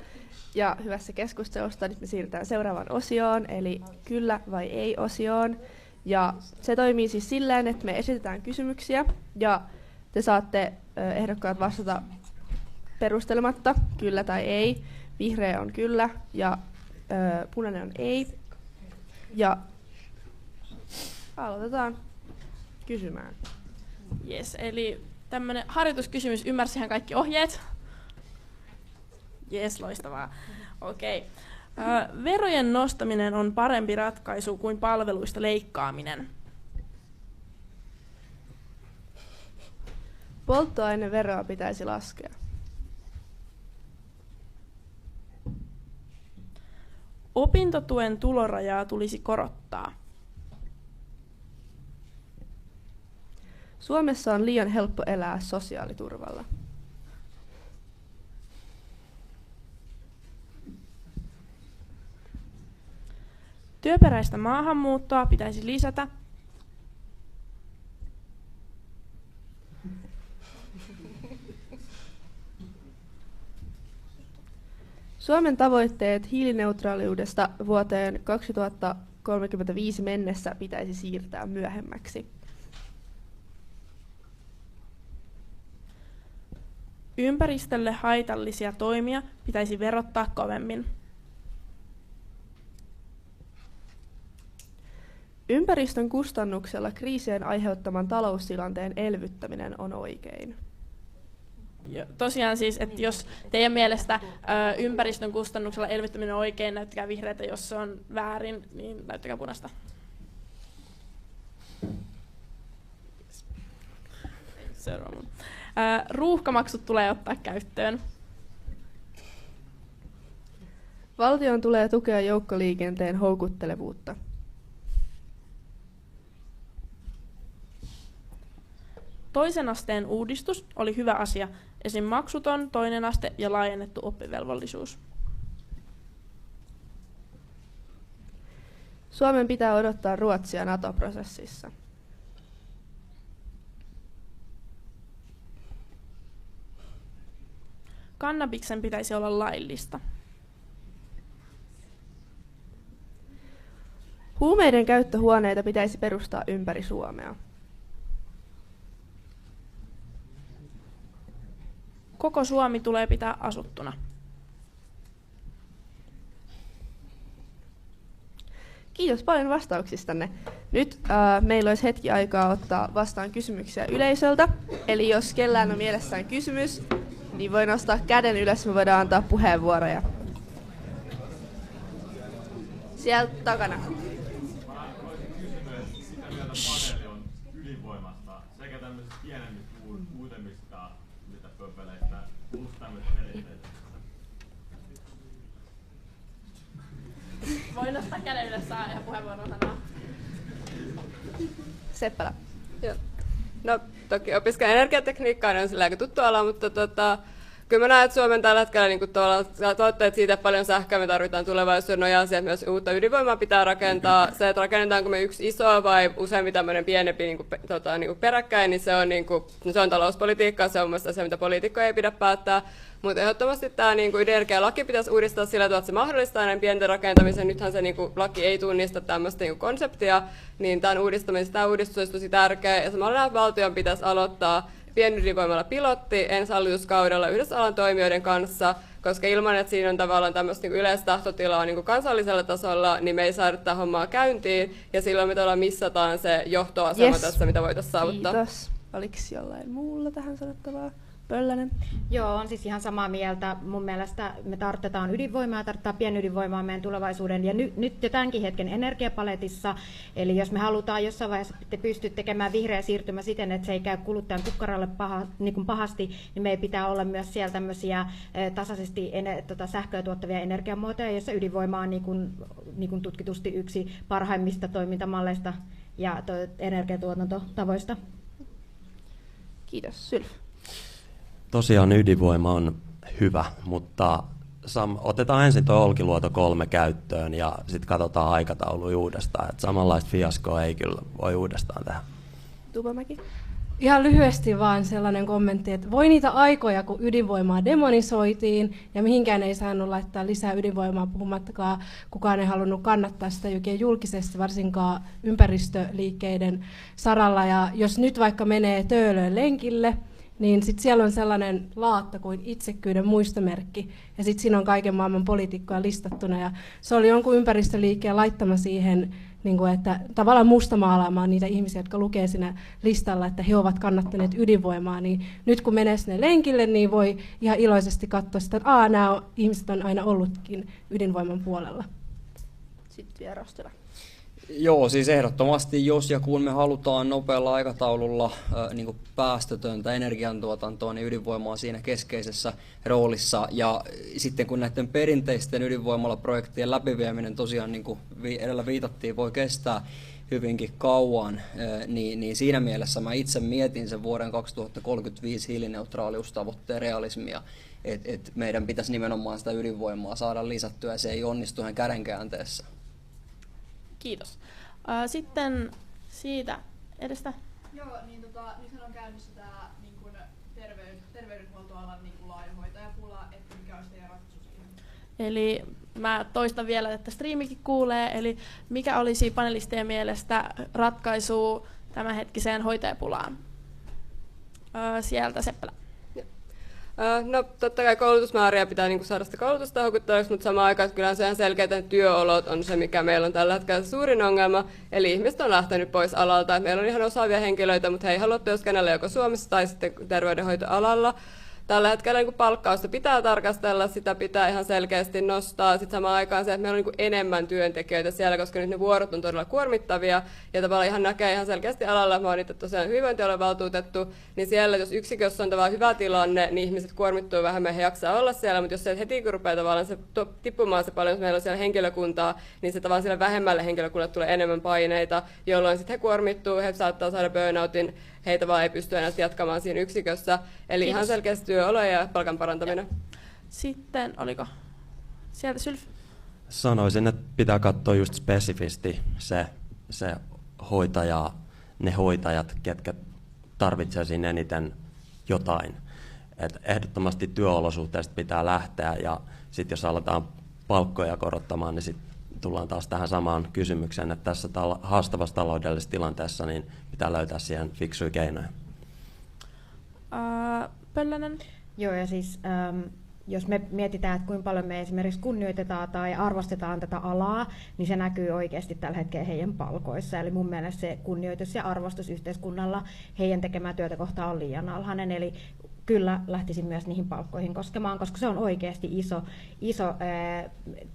ja hyvässä keskustelusta. Nyt me siirrytään seuraavaan osioon, eli kyllä vai ei -osioon. Ja se toimii siis silleen, että me esitetään kysymyksiä ja te saatte ehdokkaat vastata perustelematta, kyllä tai ei. Vihreä on kyllä ja punainen on ei. Ja aloitetaan kysymään. Yes, eli tämmöinen harjoituskysymys. Ymmärsihän kaikki ohjeet? Yes, loistavaa. Okei. Verojen nostaminen on parempi ratkaisu kuin palveluista leikkaaminen. Polttoaineveroa pitäisi laskea. Opintotuen tulorajaa tulisi korottaa. Suomessa on liian helppo elää sosiaaliturvalla. Työperäistä maahanmuuttoa pitäisi lisätä. Suomen tavoitteet hiilineutraaliudesta vuoteen 2035 mennessä pitäisi siirtää myöhemmäksi. Ympäristölle haitallisia toimia pitäisi verottaa kovemmin. Ympäristön kustannuksella kriisien aiheuttaman taloustilanteen elvyttäminen on oikein. Tosiaan siis, että jos teidän mielestä ympäristön kustannuksella elvyttäminen on oikein, näyttäkää vihreätä, jos se on väärin, niin näyttäkää punaista. Seuraava. Ruuhkamaksut tulee ottaa käyttöön. Valtion tulee tukea joukkoliikenteen houkuttelevuutta. Toisen asteen uudistus oli hyvä asia, esim. Maksuton toinen aste ja laajennettu oppivelvollisuus. Suomen pitää odottaa Ruotsia NATO-prosessissa. Kannabiksen pitäisi olla laillista. Huumeiden käyttöhuoneita pitäisi perustaa ympäri Suomea. Koko Suomi tulee pitää asuttuna. Kiitos paljon vastauksistanne. Nyt meillä olisi hetki aikaa ottaa vastaan kysymyksiä yleisöltä. Eli jos kellään on mielessään kysymys, niin voi nostaa käden ylös, me voidaan antaa puheenvuoroja. Sieltä takana. Ydinvoimasta sekä tämmöisistä pienemmistä uutemmista mitä pöpeleistä plus tämmöisistä perinteisistä. Voi nostaa käden ylös saa ja puheenvuoron sanoa. Seppälä. Joo. No toki opiskelen energiatekniikkaa, niin on sillä aika tuttu ala, mutta kyllä mä näen, että Suomen tällä hetkellä niin tuotteet siitä, että paljon sähköä me tarvitaan tulevaisuuden nojaan, että myös uutta ydinvoimaa pitää rakentaa. Se, että rakennetaanko me yksi iso vai useammin tämmöinen pienempi niin kuin peräkkäin, niin se on talouspolitiikkaa, se on mielestäni se, mitä poliitikkoja ei pidä päättää. Mutta ehdottomasti tämä niin ydinenergialaki pitäisi uudistaa sillä tavalla, että se mahdollistaa näin pienten rakentamisen. Nythän se niin kuin, laki ei tunnista tämmöistä niin konseptia, niin tämä uudistus olisi tosi tärkeä. Ja samalla valtion pitäisi aloittaa pienydinvoimalla pilotti ensi hallituskaudella yhdessä alan toimijoiden kanssa, koska ilman, että siinä on tavallaan tämmöistä niin yleistä tahtotilaa niin kansallisella tasolla, niin me ei saada tätä hommaa käyntiin, ja silloin me todella missataan se johtoasema tässä, mitä voitaisiin saavuttaa. Kiitos. Oliko jollain muulla tähän sanottavaa? Pöllänen. Joo, on siis ihan samaa mieltä. Mun mielestä me tarvitaan ydinvoimaa, tarvitaan pienydinvoimaa meidän tulevaisuuden ja nyt jo tämänkin hetken energiapaletissa. Eli jos me halutaan jossain vaiheessa pystyä tekemään vihreä siirtymä siten, että se ei käy kuluttajan kukkaralle pahasti, niin meidän pitää olla myös siellä tämmöisiä tasaisesti sähköä tuottavia energiamuotoja, joissa ydinvoima on niin kuin tutkitusti yksi parhaimmista toimintamalleista ja energiatuotantotavoista. Kiitos. Sylf. Tosiaan ydinvoima on hyvä, mutta otetaan ensin tuo Olkiluoto 3 käyttöön ja sitten katsotaan aikataulu uudestaan. Et samanlaista fiaskoa ei kyllä voi uudestaan tehdä. Tupomäki. Ihan lyhyesti vaan sellainen kommentti, että voi niitä aikoja, kun ydinvoimaa demonisoitiin ja mihinkään ei saanut laittaa lisää ydinvoimaa, puhumattakaan kukaan ei halunnut kannattaa sitä oikein julkisesti, varsinkaan ympäristöliikkeiden saralla. Ja jos nyt vaikka menee Töölöön lenkille, niin sitten siellä on sellainen laatta kuin itsekkyyden muistomerkki, ja sitten siinä on kaiken maailman poliitikkoja listattuna, ja se oli jonkun ympäristöliikkeen laittama siihen, niin kuin, että tavallaan mustamaalaamaan niitä ihmisiä, jotka lukee siinä listalla, että he ovat kannattaneet ydinvoimaa, niin nyt kun menee sinne lenkille, niin voi ihan iloisesti katsoa sitä, että nämä ihmiset on aina ollutkin ydinvoiman puolella. Sitten vielä Rostila. Joo, siis ehdottomasti jos ja kun me halutaan nopealla aikataululla niin päästötöntä energiantuotantoa, niin ydinvoima on siinä keskeisessä roolissa. Ja sitten kun näiden perinteisten ydinvoimalaprojektien läpivieminen tosiaan, niin kuin edellä viitattiin, voi kestää hyvinkin kauan, niin siinä mielessä mä itse mietin sen vuoden 2035 hiilineutraaliustavoitteen realismia, että meidän pitäisi nimenomaan sitä ydinvoimaa saada lisättyä, ja se ei onnistu ihan kädenkäänteessä. Kiitos. Sitten siitä edestä. Joo, niin nythän on käynnissä tämä niin terveydenhuoltoalan niin laaja hoitajapula, että mikä olisi teidän ratkaisu siihen? Eli mä toistan vielä, että striimikin kuulee. Eli mikä olisi panelistien mielestä ratkaisu tämänhetkiseen hoitajapulaan? Sieltä Seppälä. No totta kai koulutusmääriä pitää niin saada sitä koulutusta houkuttelevaksi, mutta samaan aikaan kyllä se ihan selkeä, että työolot on se, mikä meillä on tällä hetkellä suurin ongelma. Eli ihmiset on lähtenyt pois alalta. Meillä on ihan osaavia henkilöitä, mutta he ei halua työskennellä joko Suomessa tai sitten terveydenhoitoalalla. Tällä hetkellä niin palkkausta pitää tarkastella, sitä pitää ihan selkeästi nostaa. Sitten samaan aikaan se, että meillä on niin enemmän työntekijöitä siellä, koska nyt ne vuorot on todella kuormittavia. Ja tavallaan ihan näkee ihan selkeästi alalla, mä oon itse tosiaan hyvinvointialuevaltuutettu, niin siellä jos yksikössä on tavallaan hyvä tilanne, niin ihmiset kuormittuu vähemmän, he jaksaa olla siellä. Mutta jos se heti kun rupeaa tavallaan se tippumaan se paljon, jos meillä on siellä henkilökuntaa, niin se tavallaan siellä vähemmälle henkilökunnalle tulee enemmän paineita, jolloin sitten he kuormittuu, he saattaa saada burnoutin, heitä vaan ei pysty enää jatkamaan siinä yksikössä. Eli ihan selkeästi työoloja ja palkan parantaminen. Sitten, oliko sieltä Sylf? Sanoisin, että pitää katsoa just spesifisti se hoitaja, ne hoitajat, ketkä tarvitsee siinä eniten jotain. Et ehdottomasti työolosuhteista pitää lähteä ja sitten jos aletaan palkkoja korottamaan, niin sitten tullaan taas tähän samaan kysymykseen, että tässä haastavassa taloudellisessa tilanteessa niin pitää löytää siihen fiksuja keinoja. Pöllänen? Joo, ja siis jos me mietitään, että kuinka paljon me esimerkiksi kunnioitetaan tai arvostetaan tätä alaa, niin se näkyy oikeasti tällä hetkellä heidän palkoissa. Eli mun mielestä se kunnioitus ja arvostus yhteiskunnalla heidän tekemää työtä kohtaan on liian alhainen. Eli kyllä lähtisin myös niihin palkkoihin koskemaan, koska se on oikeasti iso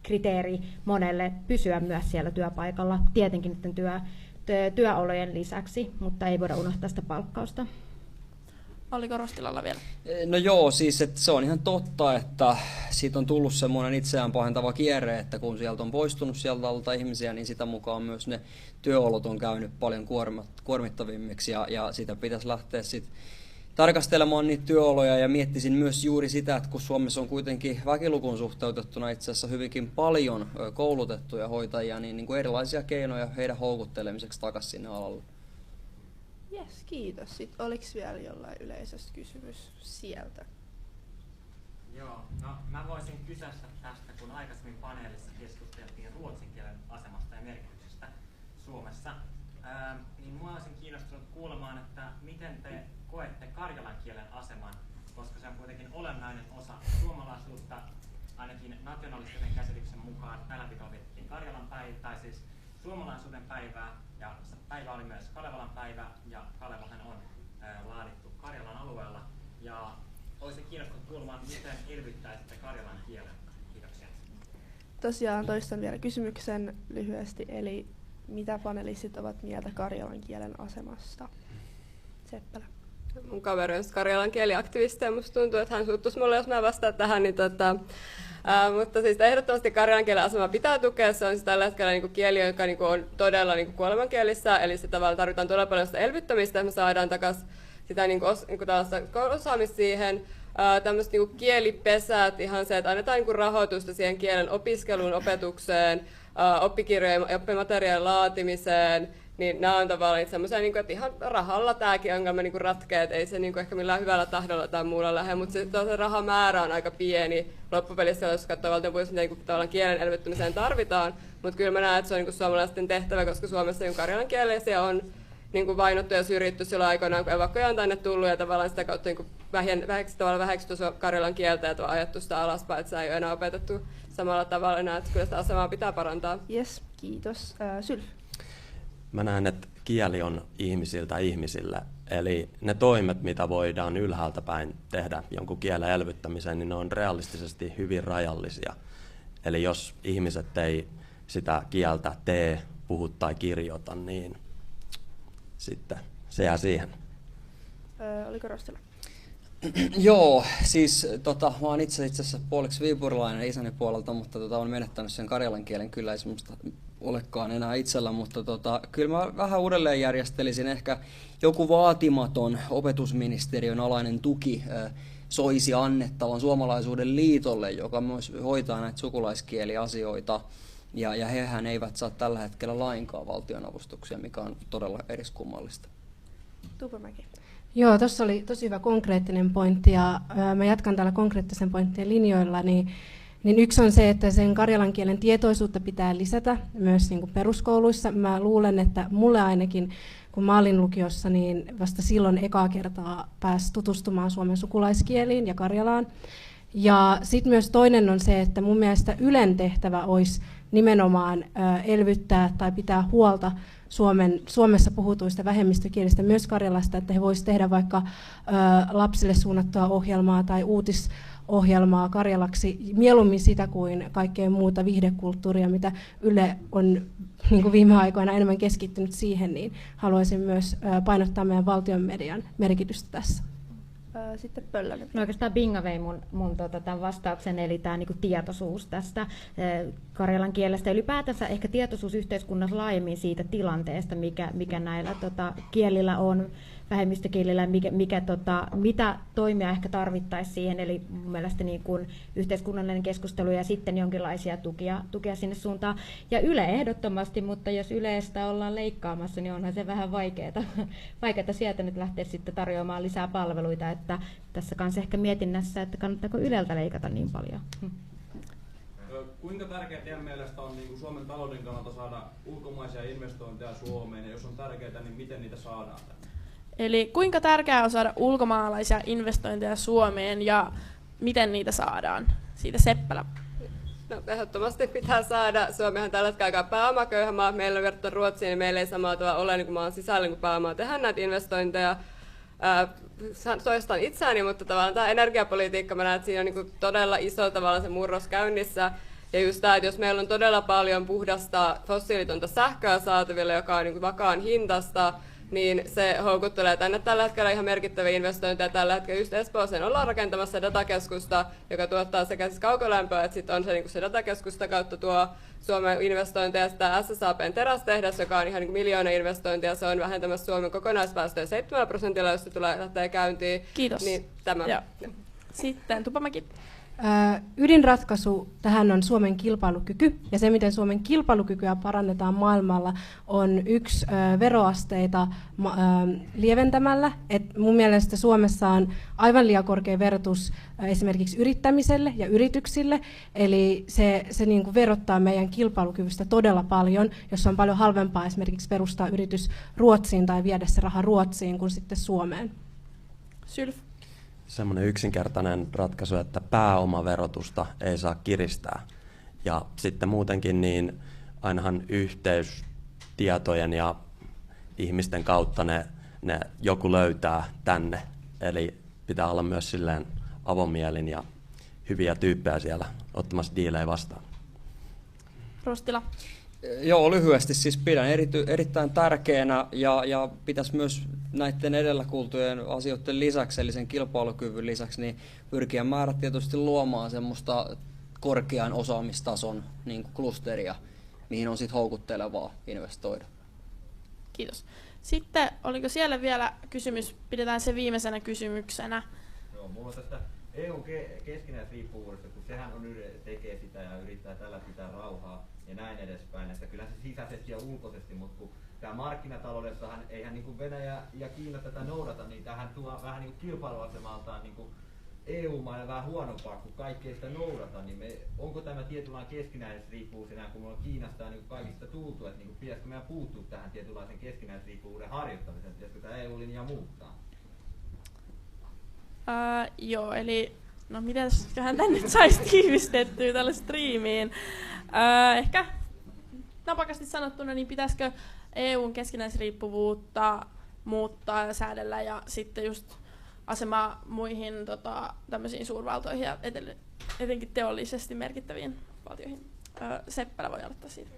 kriteeri monelle pysyä myös siellä työpaikalla, tietenkin niiden työolojen lisäksi, mutta ei voida unohtaa sitä palkkausta. Oliko Rostilalla vielä? No joo, siis että se on ihan totta, että siitä on tullut semmoinen itseään pahentava kierre, että kun sieltä on poistunut sieltä alta ihmisiä, niin sitä mukaan myös ne työolot on käynyt paljon kuormittavimmiksi ja sitä pitäisi lähteä sitten tarkastelemaan niitä työoloja ja miettisin myös juuri sitä, että kun Suomessa on kuitenkin väkilukuun suhteutettuna itse asiassa hyvinkin paljon koulutettuja hoitajia, niin kuin erilaisia keinoja heidän houkuttelemiseksi takaisin sinne alalle. Jes, kiitos. Sitten oliko vielä jollain yleisöstä kysymys sieltä? Joo, no mä voisin kysyä tästä, kun aikaisemmin paneelissa keskusteltiin ruotsin kielen asemasta ja merkityksestä Suomessa, niin mua olisin kiinnostunut kuulemaan, että miten te koette karjalan kielen aseman, koska se on kuitenkin olennainen osa suomalaisuutta, ainakin nationalistisen käsityksen mukaan. Tällä viikolla vietettiin Karjalan päivä, tai siis suomalaisuuden päivää, ja päivä oli myös Kalevalan päivä, ja Kalevahan on laadittu Karjalan alueella, ja olisin kiinnostunut kuulemaan, miten elvyttäisitte karjalan kielen. Kiitoksia. Tosiaan toistan vielä kysymyksen lyhyesti, eli mitä panelistit ovat mieltä karjalan kielen asemasta? Seppälä. Mun kaveri on karjalan kieliaktivisti ja musta tuntuu, että hän suuttuisi mulle, jos mä vastaan tähän. Niin mutta siis ehdottomasti karjalan kielen asema pitää tukea. Se on siis tällä hetkellä niin kieli, joka niin on todella niin kuolemankielissä. Eli se tavallaan tarvitaan todella paljon sitä elvyttämistä, että me saadaan takaisin sitä niin osaamista siihen. Tämmöiset niin kielipesät, ihan se, että annetaan niin rahoitusta siihen kielen opiskeluun, opetukseen, oppikirjojen ja oppimateriaalien laatimiseen. Niin nämä on tavallaan semmoisia, että ihan rahalla tämäkin ongelma ratkeaa, että ei se ehkä millään hyvällä tahdolla tai muulla lähde, mutta se rahamäärä on aika pieni loppupelissä, jos katsoo valtionpuolista, mitä tavallaan kielen elvyttämiseen tarvitaan, mutta kyllä mä näen, että se on suomalaisten tehtävä, koska Suomessa karjalan kielisiä on vainottu ja syrjitty silloin aikoinaan, kun evakkoja on tänne tullut ja tavallaan sitä kautta väheksytty karjalan kieltä ja ajettu sitä alaspäin, että se ei ole enää opetettu samalla tavalla enää, että kyllä sitä asemaa pitää parantaa. Yes, kiitos. Sylf. Mä näen, että kieli on ihmisiltä ihmisille. Eli ne toimet, mitä voidaan ylhäältä päin tehdä jonkun kielen elvyttämiseen, niin ne on realistisesti hyvin rajallisia. Eli jos ihmiset ei sitä kieltä tee, puhu tai kirjoita, niin sitten se jää siihen. Oliko Rostila? Joo, siis mä oon itse asiassa puoliksi viipurilainen isäni puolelta, mutta olen menettänyt sen karjalan kielen, kyllä ei semmoista olekaan enää itsellä, mutta kyllä mä vähän uudelleen järjestelisin ehkä joku vaatimaton opetusministeriön alainen tuki soisi annettavan Suomalaisuuden liitolle, joka myös hoitaa näitä sukulaiskieliasioita, ja hehän eivät saa tällä hetkellä lainkaan valtionavustuksia, mikä on todella eriskummallista. Tuupamäki. Joo, tuossa oli tosi hyvä konkreettinen pointti, ja mä jatkan täällä konkreettisen pointtien linjoilla, niin niin yksi on se, että sen karjalan kielen tietoisuutta pitää lisätä myös niin kuin peruskouluissa. Mä luulen, että mulle ainakin, kun mä olin lukiossa, niin vasta silloin ekaa kertaa pääsi tutustumaan suomen sukulaiskieliin ja karjalaan. Ja sitten myös toinen on se, että mun mielestä Ylen tehtävä olisi nimenomaan elvyttää tai pitää huolta Suomessa puhutuista vähemmistökielistä, myös karjalasta, että he voisivat tehdä vaikka lapsille suunnattua ohjelmaa tai uutisohjelmaa karjalaksi, mieluummin sitä kuin kaikkea muuta viihdekulttuuria, mitä Yle on niin kuin viime aikoina enemmän keskittynyt siihen, niin haluaisin myös painottaa meidän valtion median merkitystä tässä. Sitten Pöllänen. No oikeastaan Binga vei mun tämän vastauksen, eli tämä niinku tietoisuus tästä karjalan kielestä. Ylipäätänsä ehkä tietoisuus yhteiskunnassa laajemmin siitä tilanteesta, mikä näillä kielillä on, vähemmistökielillä, mitä toimia ehkä tarvittaisiin siihen. Eli mun mielestä niin kuin yhteiskunnallinen keskustelu ja sitten jonkinlaisia tukia sinne suuntaan. Ja Yle ehdottomasti, mutta jos Ylestä ollaan leikkaamassa, niin onhan se vähän vaikeaa sieltä nyt lähteä sitten tarjoamaan lisää palveluita. Että tässä kanssa ehkä mietinnässä, että kannattaako Yleltä leikata niin paljon. Kuinka tärkeää teidän mielestä on niin kuin Suomen talouden kannalta saada ulkomaisia investointeja Suomeen, ja jos on tärkeää, niin miten niitä saadaan? Eli kuinka tärkeää on saada ulkomaalaisia investointeja Suomeen ja miten niitä saadaan? Siitä Seppälä. No, ehdottomasti pitää saada. Suomihan tällä hetkellä aika pääomaköyhä maa. Meillä on verrattuna Ruotsiin, niin meillä ei samalla tavalla ole niin kuin maan sisällä niin pääomaa tehdä näitä investointeja. Toistan itseäni, mutta tavallaan tämä energiapolitiikka, mä näen, että siinä on niin kuin todella iso tavallaan se murros käynnissä. Ja just tämä, että jos meillä on todella paljon puhdasta fossiilitonta sähköä saatavilla, joka on niin kuin vakaan hintasta, niin se houkuttelee tänne tällä hetkellä ihan merkittäviä investointeja. Tällä hetkellä just Espooseen ollaan rakentamassa datakeskusta, joka tuottaa sekä siis kaukolämpöä, että sitten on se, niin se datakeskusta kautta tuo Suomen investointeja. Sitä SSAB:n terästehdas, joka on ihan niin miljoona investointia, se on vähentämässä Suomen kokonaispäästöjä 7%, jos se lähtee käyntiin. Kiitos. Niin, tämä. Sitten Tupamäki. Ydinratkaisu tähän on Suomen kilpailukyky, ja se, miten Suomen kilpailukykyä parannetaan maailmalla, on yksi veroasteita lieventämällä. Et mun mielestä Suomessa on aivan liian korkea verotus esimerkiksi yrittämiselle ja yrityksille, eli se niin kuin verottaa meidän kilpailukyvystä todella paljon, jos on paljon halvempaa esimerkiksi perustaa yritys Ruotsiin tai viedä se raha Ruotsiin kuin sitten Suomeen. Sylf. Semmoinen yksinkertainen ratkaisu, että pääomaverotusta ei saa kiristää. Ja sitten muutenkin niin ainahan yhteystietojen ja ihmisten kautta ne joku löytää tänne. Eli pitää olla myös silleen avomielin ja hyviä tyyppejä siellä ottamassa diilejä vastaan. Rostila. Joo, lyhyesti siis pidän erittäin tärkeänä ja pitäisi myös näiden edellä kuultujen asioiden lisäksi, eli sen kilpailukyvyn lisäksi, niin pyrkiä määrätietoisesti luomaan semmoista korkean osaamistason niin kuin klusteria, mihin on sitten houkuttelevaa investoida. Kiitos. Sitten oliko siellä vielä kysymys, pidetään se viimeisenä kysymyksenä. Joo, mulla on tästä EUn keskinäisriippuvuudesta, kun sehän tekee sitä ja yrittää tällä pitää rauhaa ja näin edespäin, että kyllähän se sisäisesti ja ulkoisesti, mutta kun tämä markkinataloudessahan eihän niin kuin Venäjä ja Kiina tätä noudata, niin tähän tuo vähän niin kuin kilpailuasemaltaan niin kuin EU-maille vähän huonompaa, kun kaikki ei sitä noudata, niin onko tämä tietynlainen keskinäisriippuvuus enää, kun me on Kiinasta niin kuin kaikista tultu, että niin kuin pitäisikö meidän puuttua tähän tietynlaisen keskinäisriippuvuuden harjoittamiseen, pitäisikö tämä EU-linjaa muuttaa? Joo, eli no mitäsköhän tän nyt saisi tiivistettyä tälle striimiin. Ehkä napakasti sanottuna, niin pitäisikö EUn keskinäisriippuvuutta muuttaa ja säädellä ja sitten just asemaa muihin tämmöisiin suurvaltoihin ja etenkin teollisesti merkittäviin valtioihin. Seppälä voi aloittaa siitä.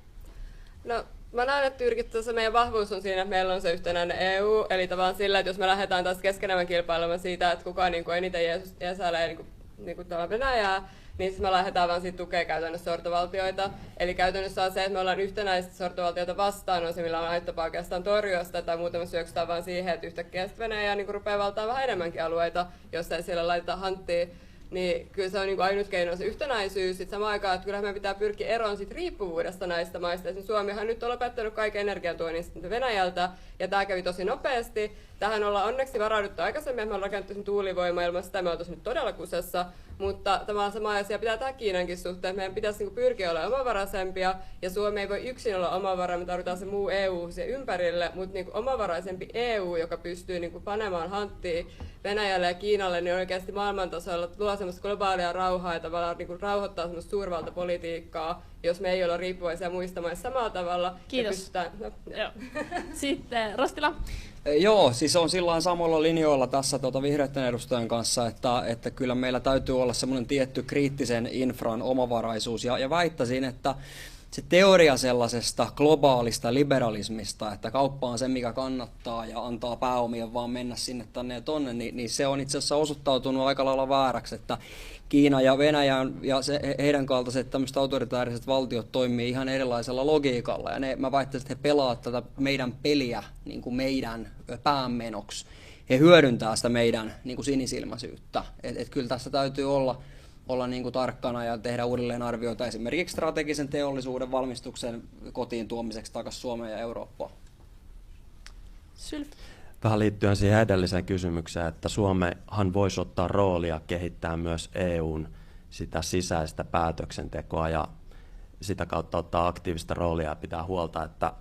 No, mä näen, että se meidän vahvuus on siinä, että meillä on se yhtenäinen EU, eli tavallaan sillä, että jos me lähdetään taas keskenämme kilpailemaan siitä, että kuka niin kuin eniten jeesailee niin kuin Venäjää, niin me lähdetään vaan siitä tukea käytännössä sortovaltioita. Eli käytännössä on se, että me ollaan yhtenäistä sortovaltioita vastaan, on se, millä on aittapa oikeastaan torjua sitä, tai muutamassa syöksytään vaan siihen, että yhtäkkiä Venäjä niin rupeaa valtaan vähän enemmänkin alueita, jos ei siellä laiteta hanttiin. niin kyllä se on niin kuin ainut keino se yhtenäisyys. Sitten samaan aikaan, että kyllähän meidän pitää pyrkiä eroon siitä riippuvuudesta näistä maista. Esimerkiksi Suomihan nyt on lopettanut kaiken energiatuonnin Venäjältä, ja tämä kävi tosi nopeasti. Tähän ollaan onneksi varauduttu aikaisemmin, että me on rakennettu sen tuulivoima ilman sitä, me oltaisiin nyt todella kusessa. Mutta tämä on sama asia pitää tehdä Kiinankin suhteen. Meidän pitäisi niin pyrkiä olemaan omavaraisempia, ja Suomi ei voi yksin olla omavara, me tarvitaan se muu EU siihen ympärille, mutta niin omavaraisempi EU, joka pystyy niin panemaan hanttia Venäjälle ja Kiinalle, niin oikeasti maailmantasolla luo semmoista globaalia rauhaa ja tavallaan niin rauhoittaa semmoista suurvaltapolitiikkaa, jos me ei olla riippuvaisia muista maista samalla tavalla. Kiitos. Sitten Rostila. Joo, siis on sillä samalla linjoilla tässä vihreiden edustajan kanssa, että kyllä meillä täytyy olla semmoinen tietty kriittisen infran omavaraisuus, ja väittäisin, että se teoria sellaisesta globaalista liberalismista, että kauppa on se, mikä kannattaa ja antaa pääomien vaan mennä sinne tänne ja tonne, niin se on itse asiassa osoittautunut aika lailla vääräksi, että Kiina ja Venäjä ja heidän kaltaiset tämmöiset autoritääriset valtiot toimii ihan erilaisella logiikalla, ja mä väittäisin, että he pelaavat tätä meidän peliä niin kuin meidän päämenoksi. He hyödyntää sitä meidän niin kuin sinisilmäisyyttä. Et kyllä tässä täytyy olla niin kuin tarkkana ja tehdä uudelleen arvioita esimerkiksi strategisen teollisuuden valmistuksen kotiin tuomiseksi takaisin Suomeen ja Eurooppaan. Vähän liittyen siihen edelliseen kysymykseen, että Suomehan voisi ottaa roolia kehittää myös EUn sitä sisäistä päätöksentekoa ja sitä kautta ottaa aktiivista roolia ja pitää huolta, että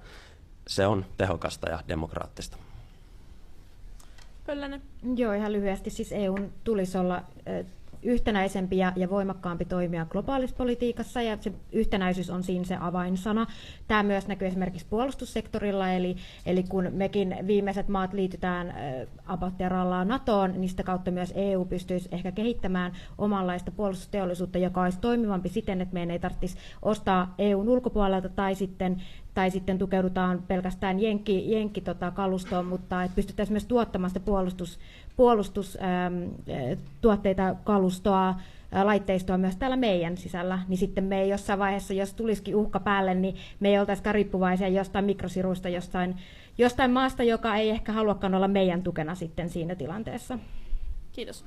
se on tehokasta ja demokraattista. Pöllänen. Joo, ihan lyhyesti. Siis EUn tulisi olla yhtenäisempi ja voimakkaampi toimija globaalissa politiikassa, ja se yhtenäisyys on siinä se avainsana. Tämä myös näkyy esimerkiksi puolustussektorilla, eli kun mekin viimeiset maat liitytään abatterallaan NATOon, niin sitä kautta myös EU pystyisi ehkä kehittämään omanlaista puolustusteollisuutta, joka olisi toimivampi siten, että meidän ei tarvitsisi ostaa EUn ulkopuolelta tai sitten tukeudutaan pelkästään kalustoon, mutta että pystyttäisiin myös tuottamaan sitä puolustustuotteita, kalustoa, laitteistoa myös täällä meidän sisällä, niin sitten me ei jossain vaiheessa, jos tulisikin uhka päälle, niin me ei oltaisikaan riippuvaisia jostain mikrosiruista, jostain maasta, joka ei ehkä haluakaan olla meidän tukena sitten siinä tilanteessa. Kiitos.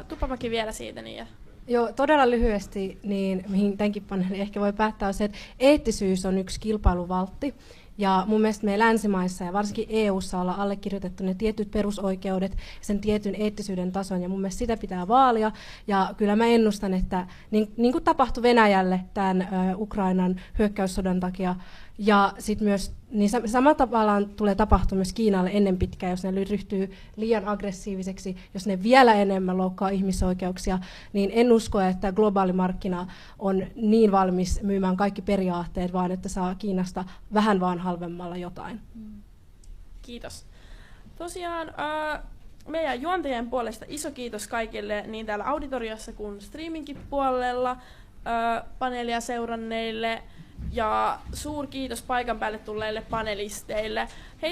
Tupamäki vielä siitä. Niin Joo, todella lyhyesti, niin mihin tämänkin paneeli ehkä voi päättää, on se, että eettisyys on yksi kilpailuvaltti. Ja mun mielestä me länsimaissa ja varsinkin EU:ssa ollaan allekirjoitettu ne tietyt perusoikeudet, sen tietyn eettisyyden tason, ja mun mielestä sitä pitää vaalia. Ja kyllä mä ennustan, että niin kuin tapahtui Venäjälle tämän Ukrainan hyökkäyssodan takia, ja sitten myös niin samalla tavalla tulee tapahtua myös Kiinalle ennen pitkään, jos ne ryhtyy liian aggressiiviseksi, jos ne vielä enemmän loukkaa ihmisoikeuksia, niin en usko, että globaali markkina on niin valmis myymään kaikki periaatteet, vaan että saa Kiinasta vähän vaan halvemmalla jotain. Kiitos. Tosiaan meidän juontajien puolesta iso kiitos kaikille niin täällä auditoriossa kuin streaminkin puolella paneelia seuranneille, ja suurkiitos paikan päälle tulleille panelisteille.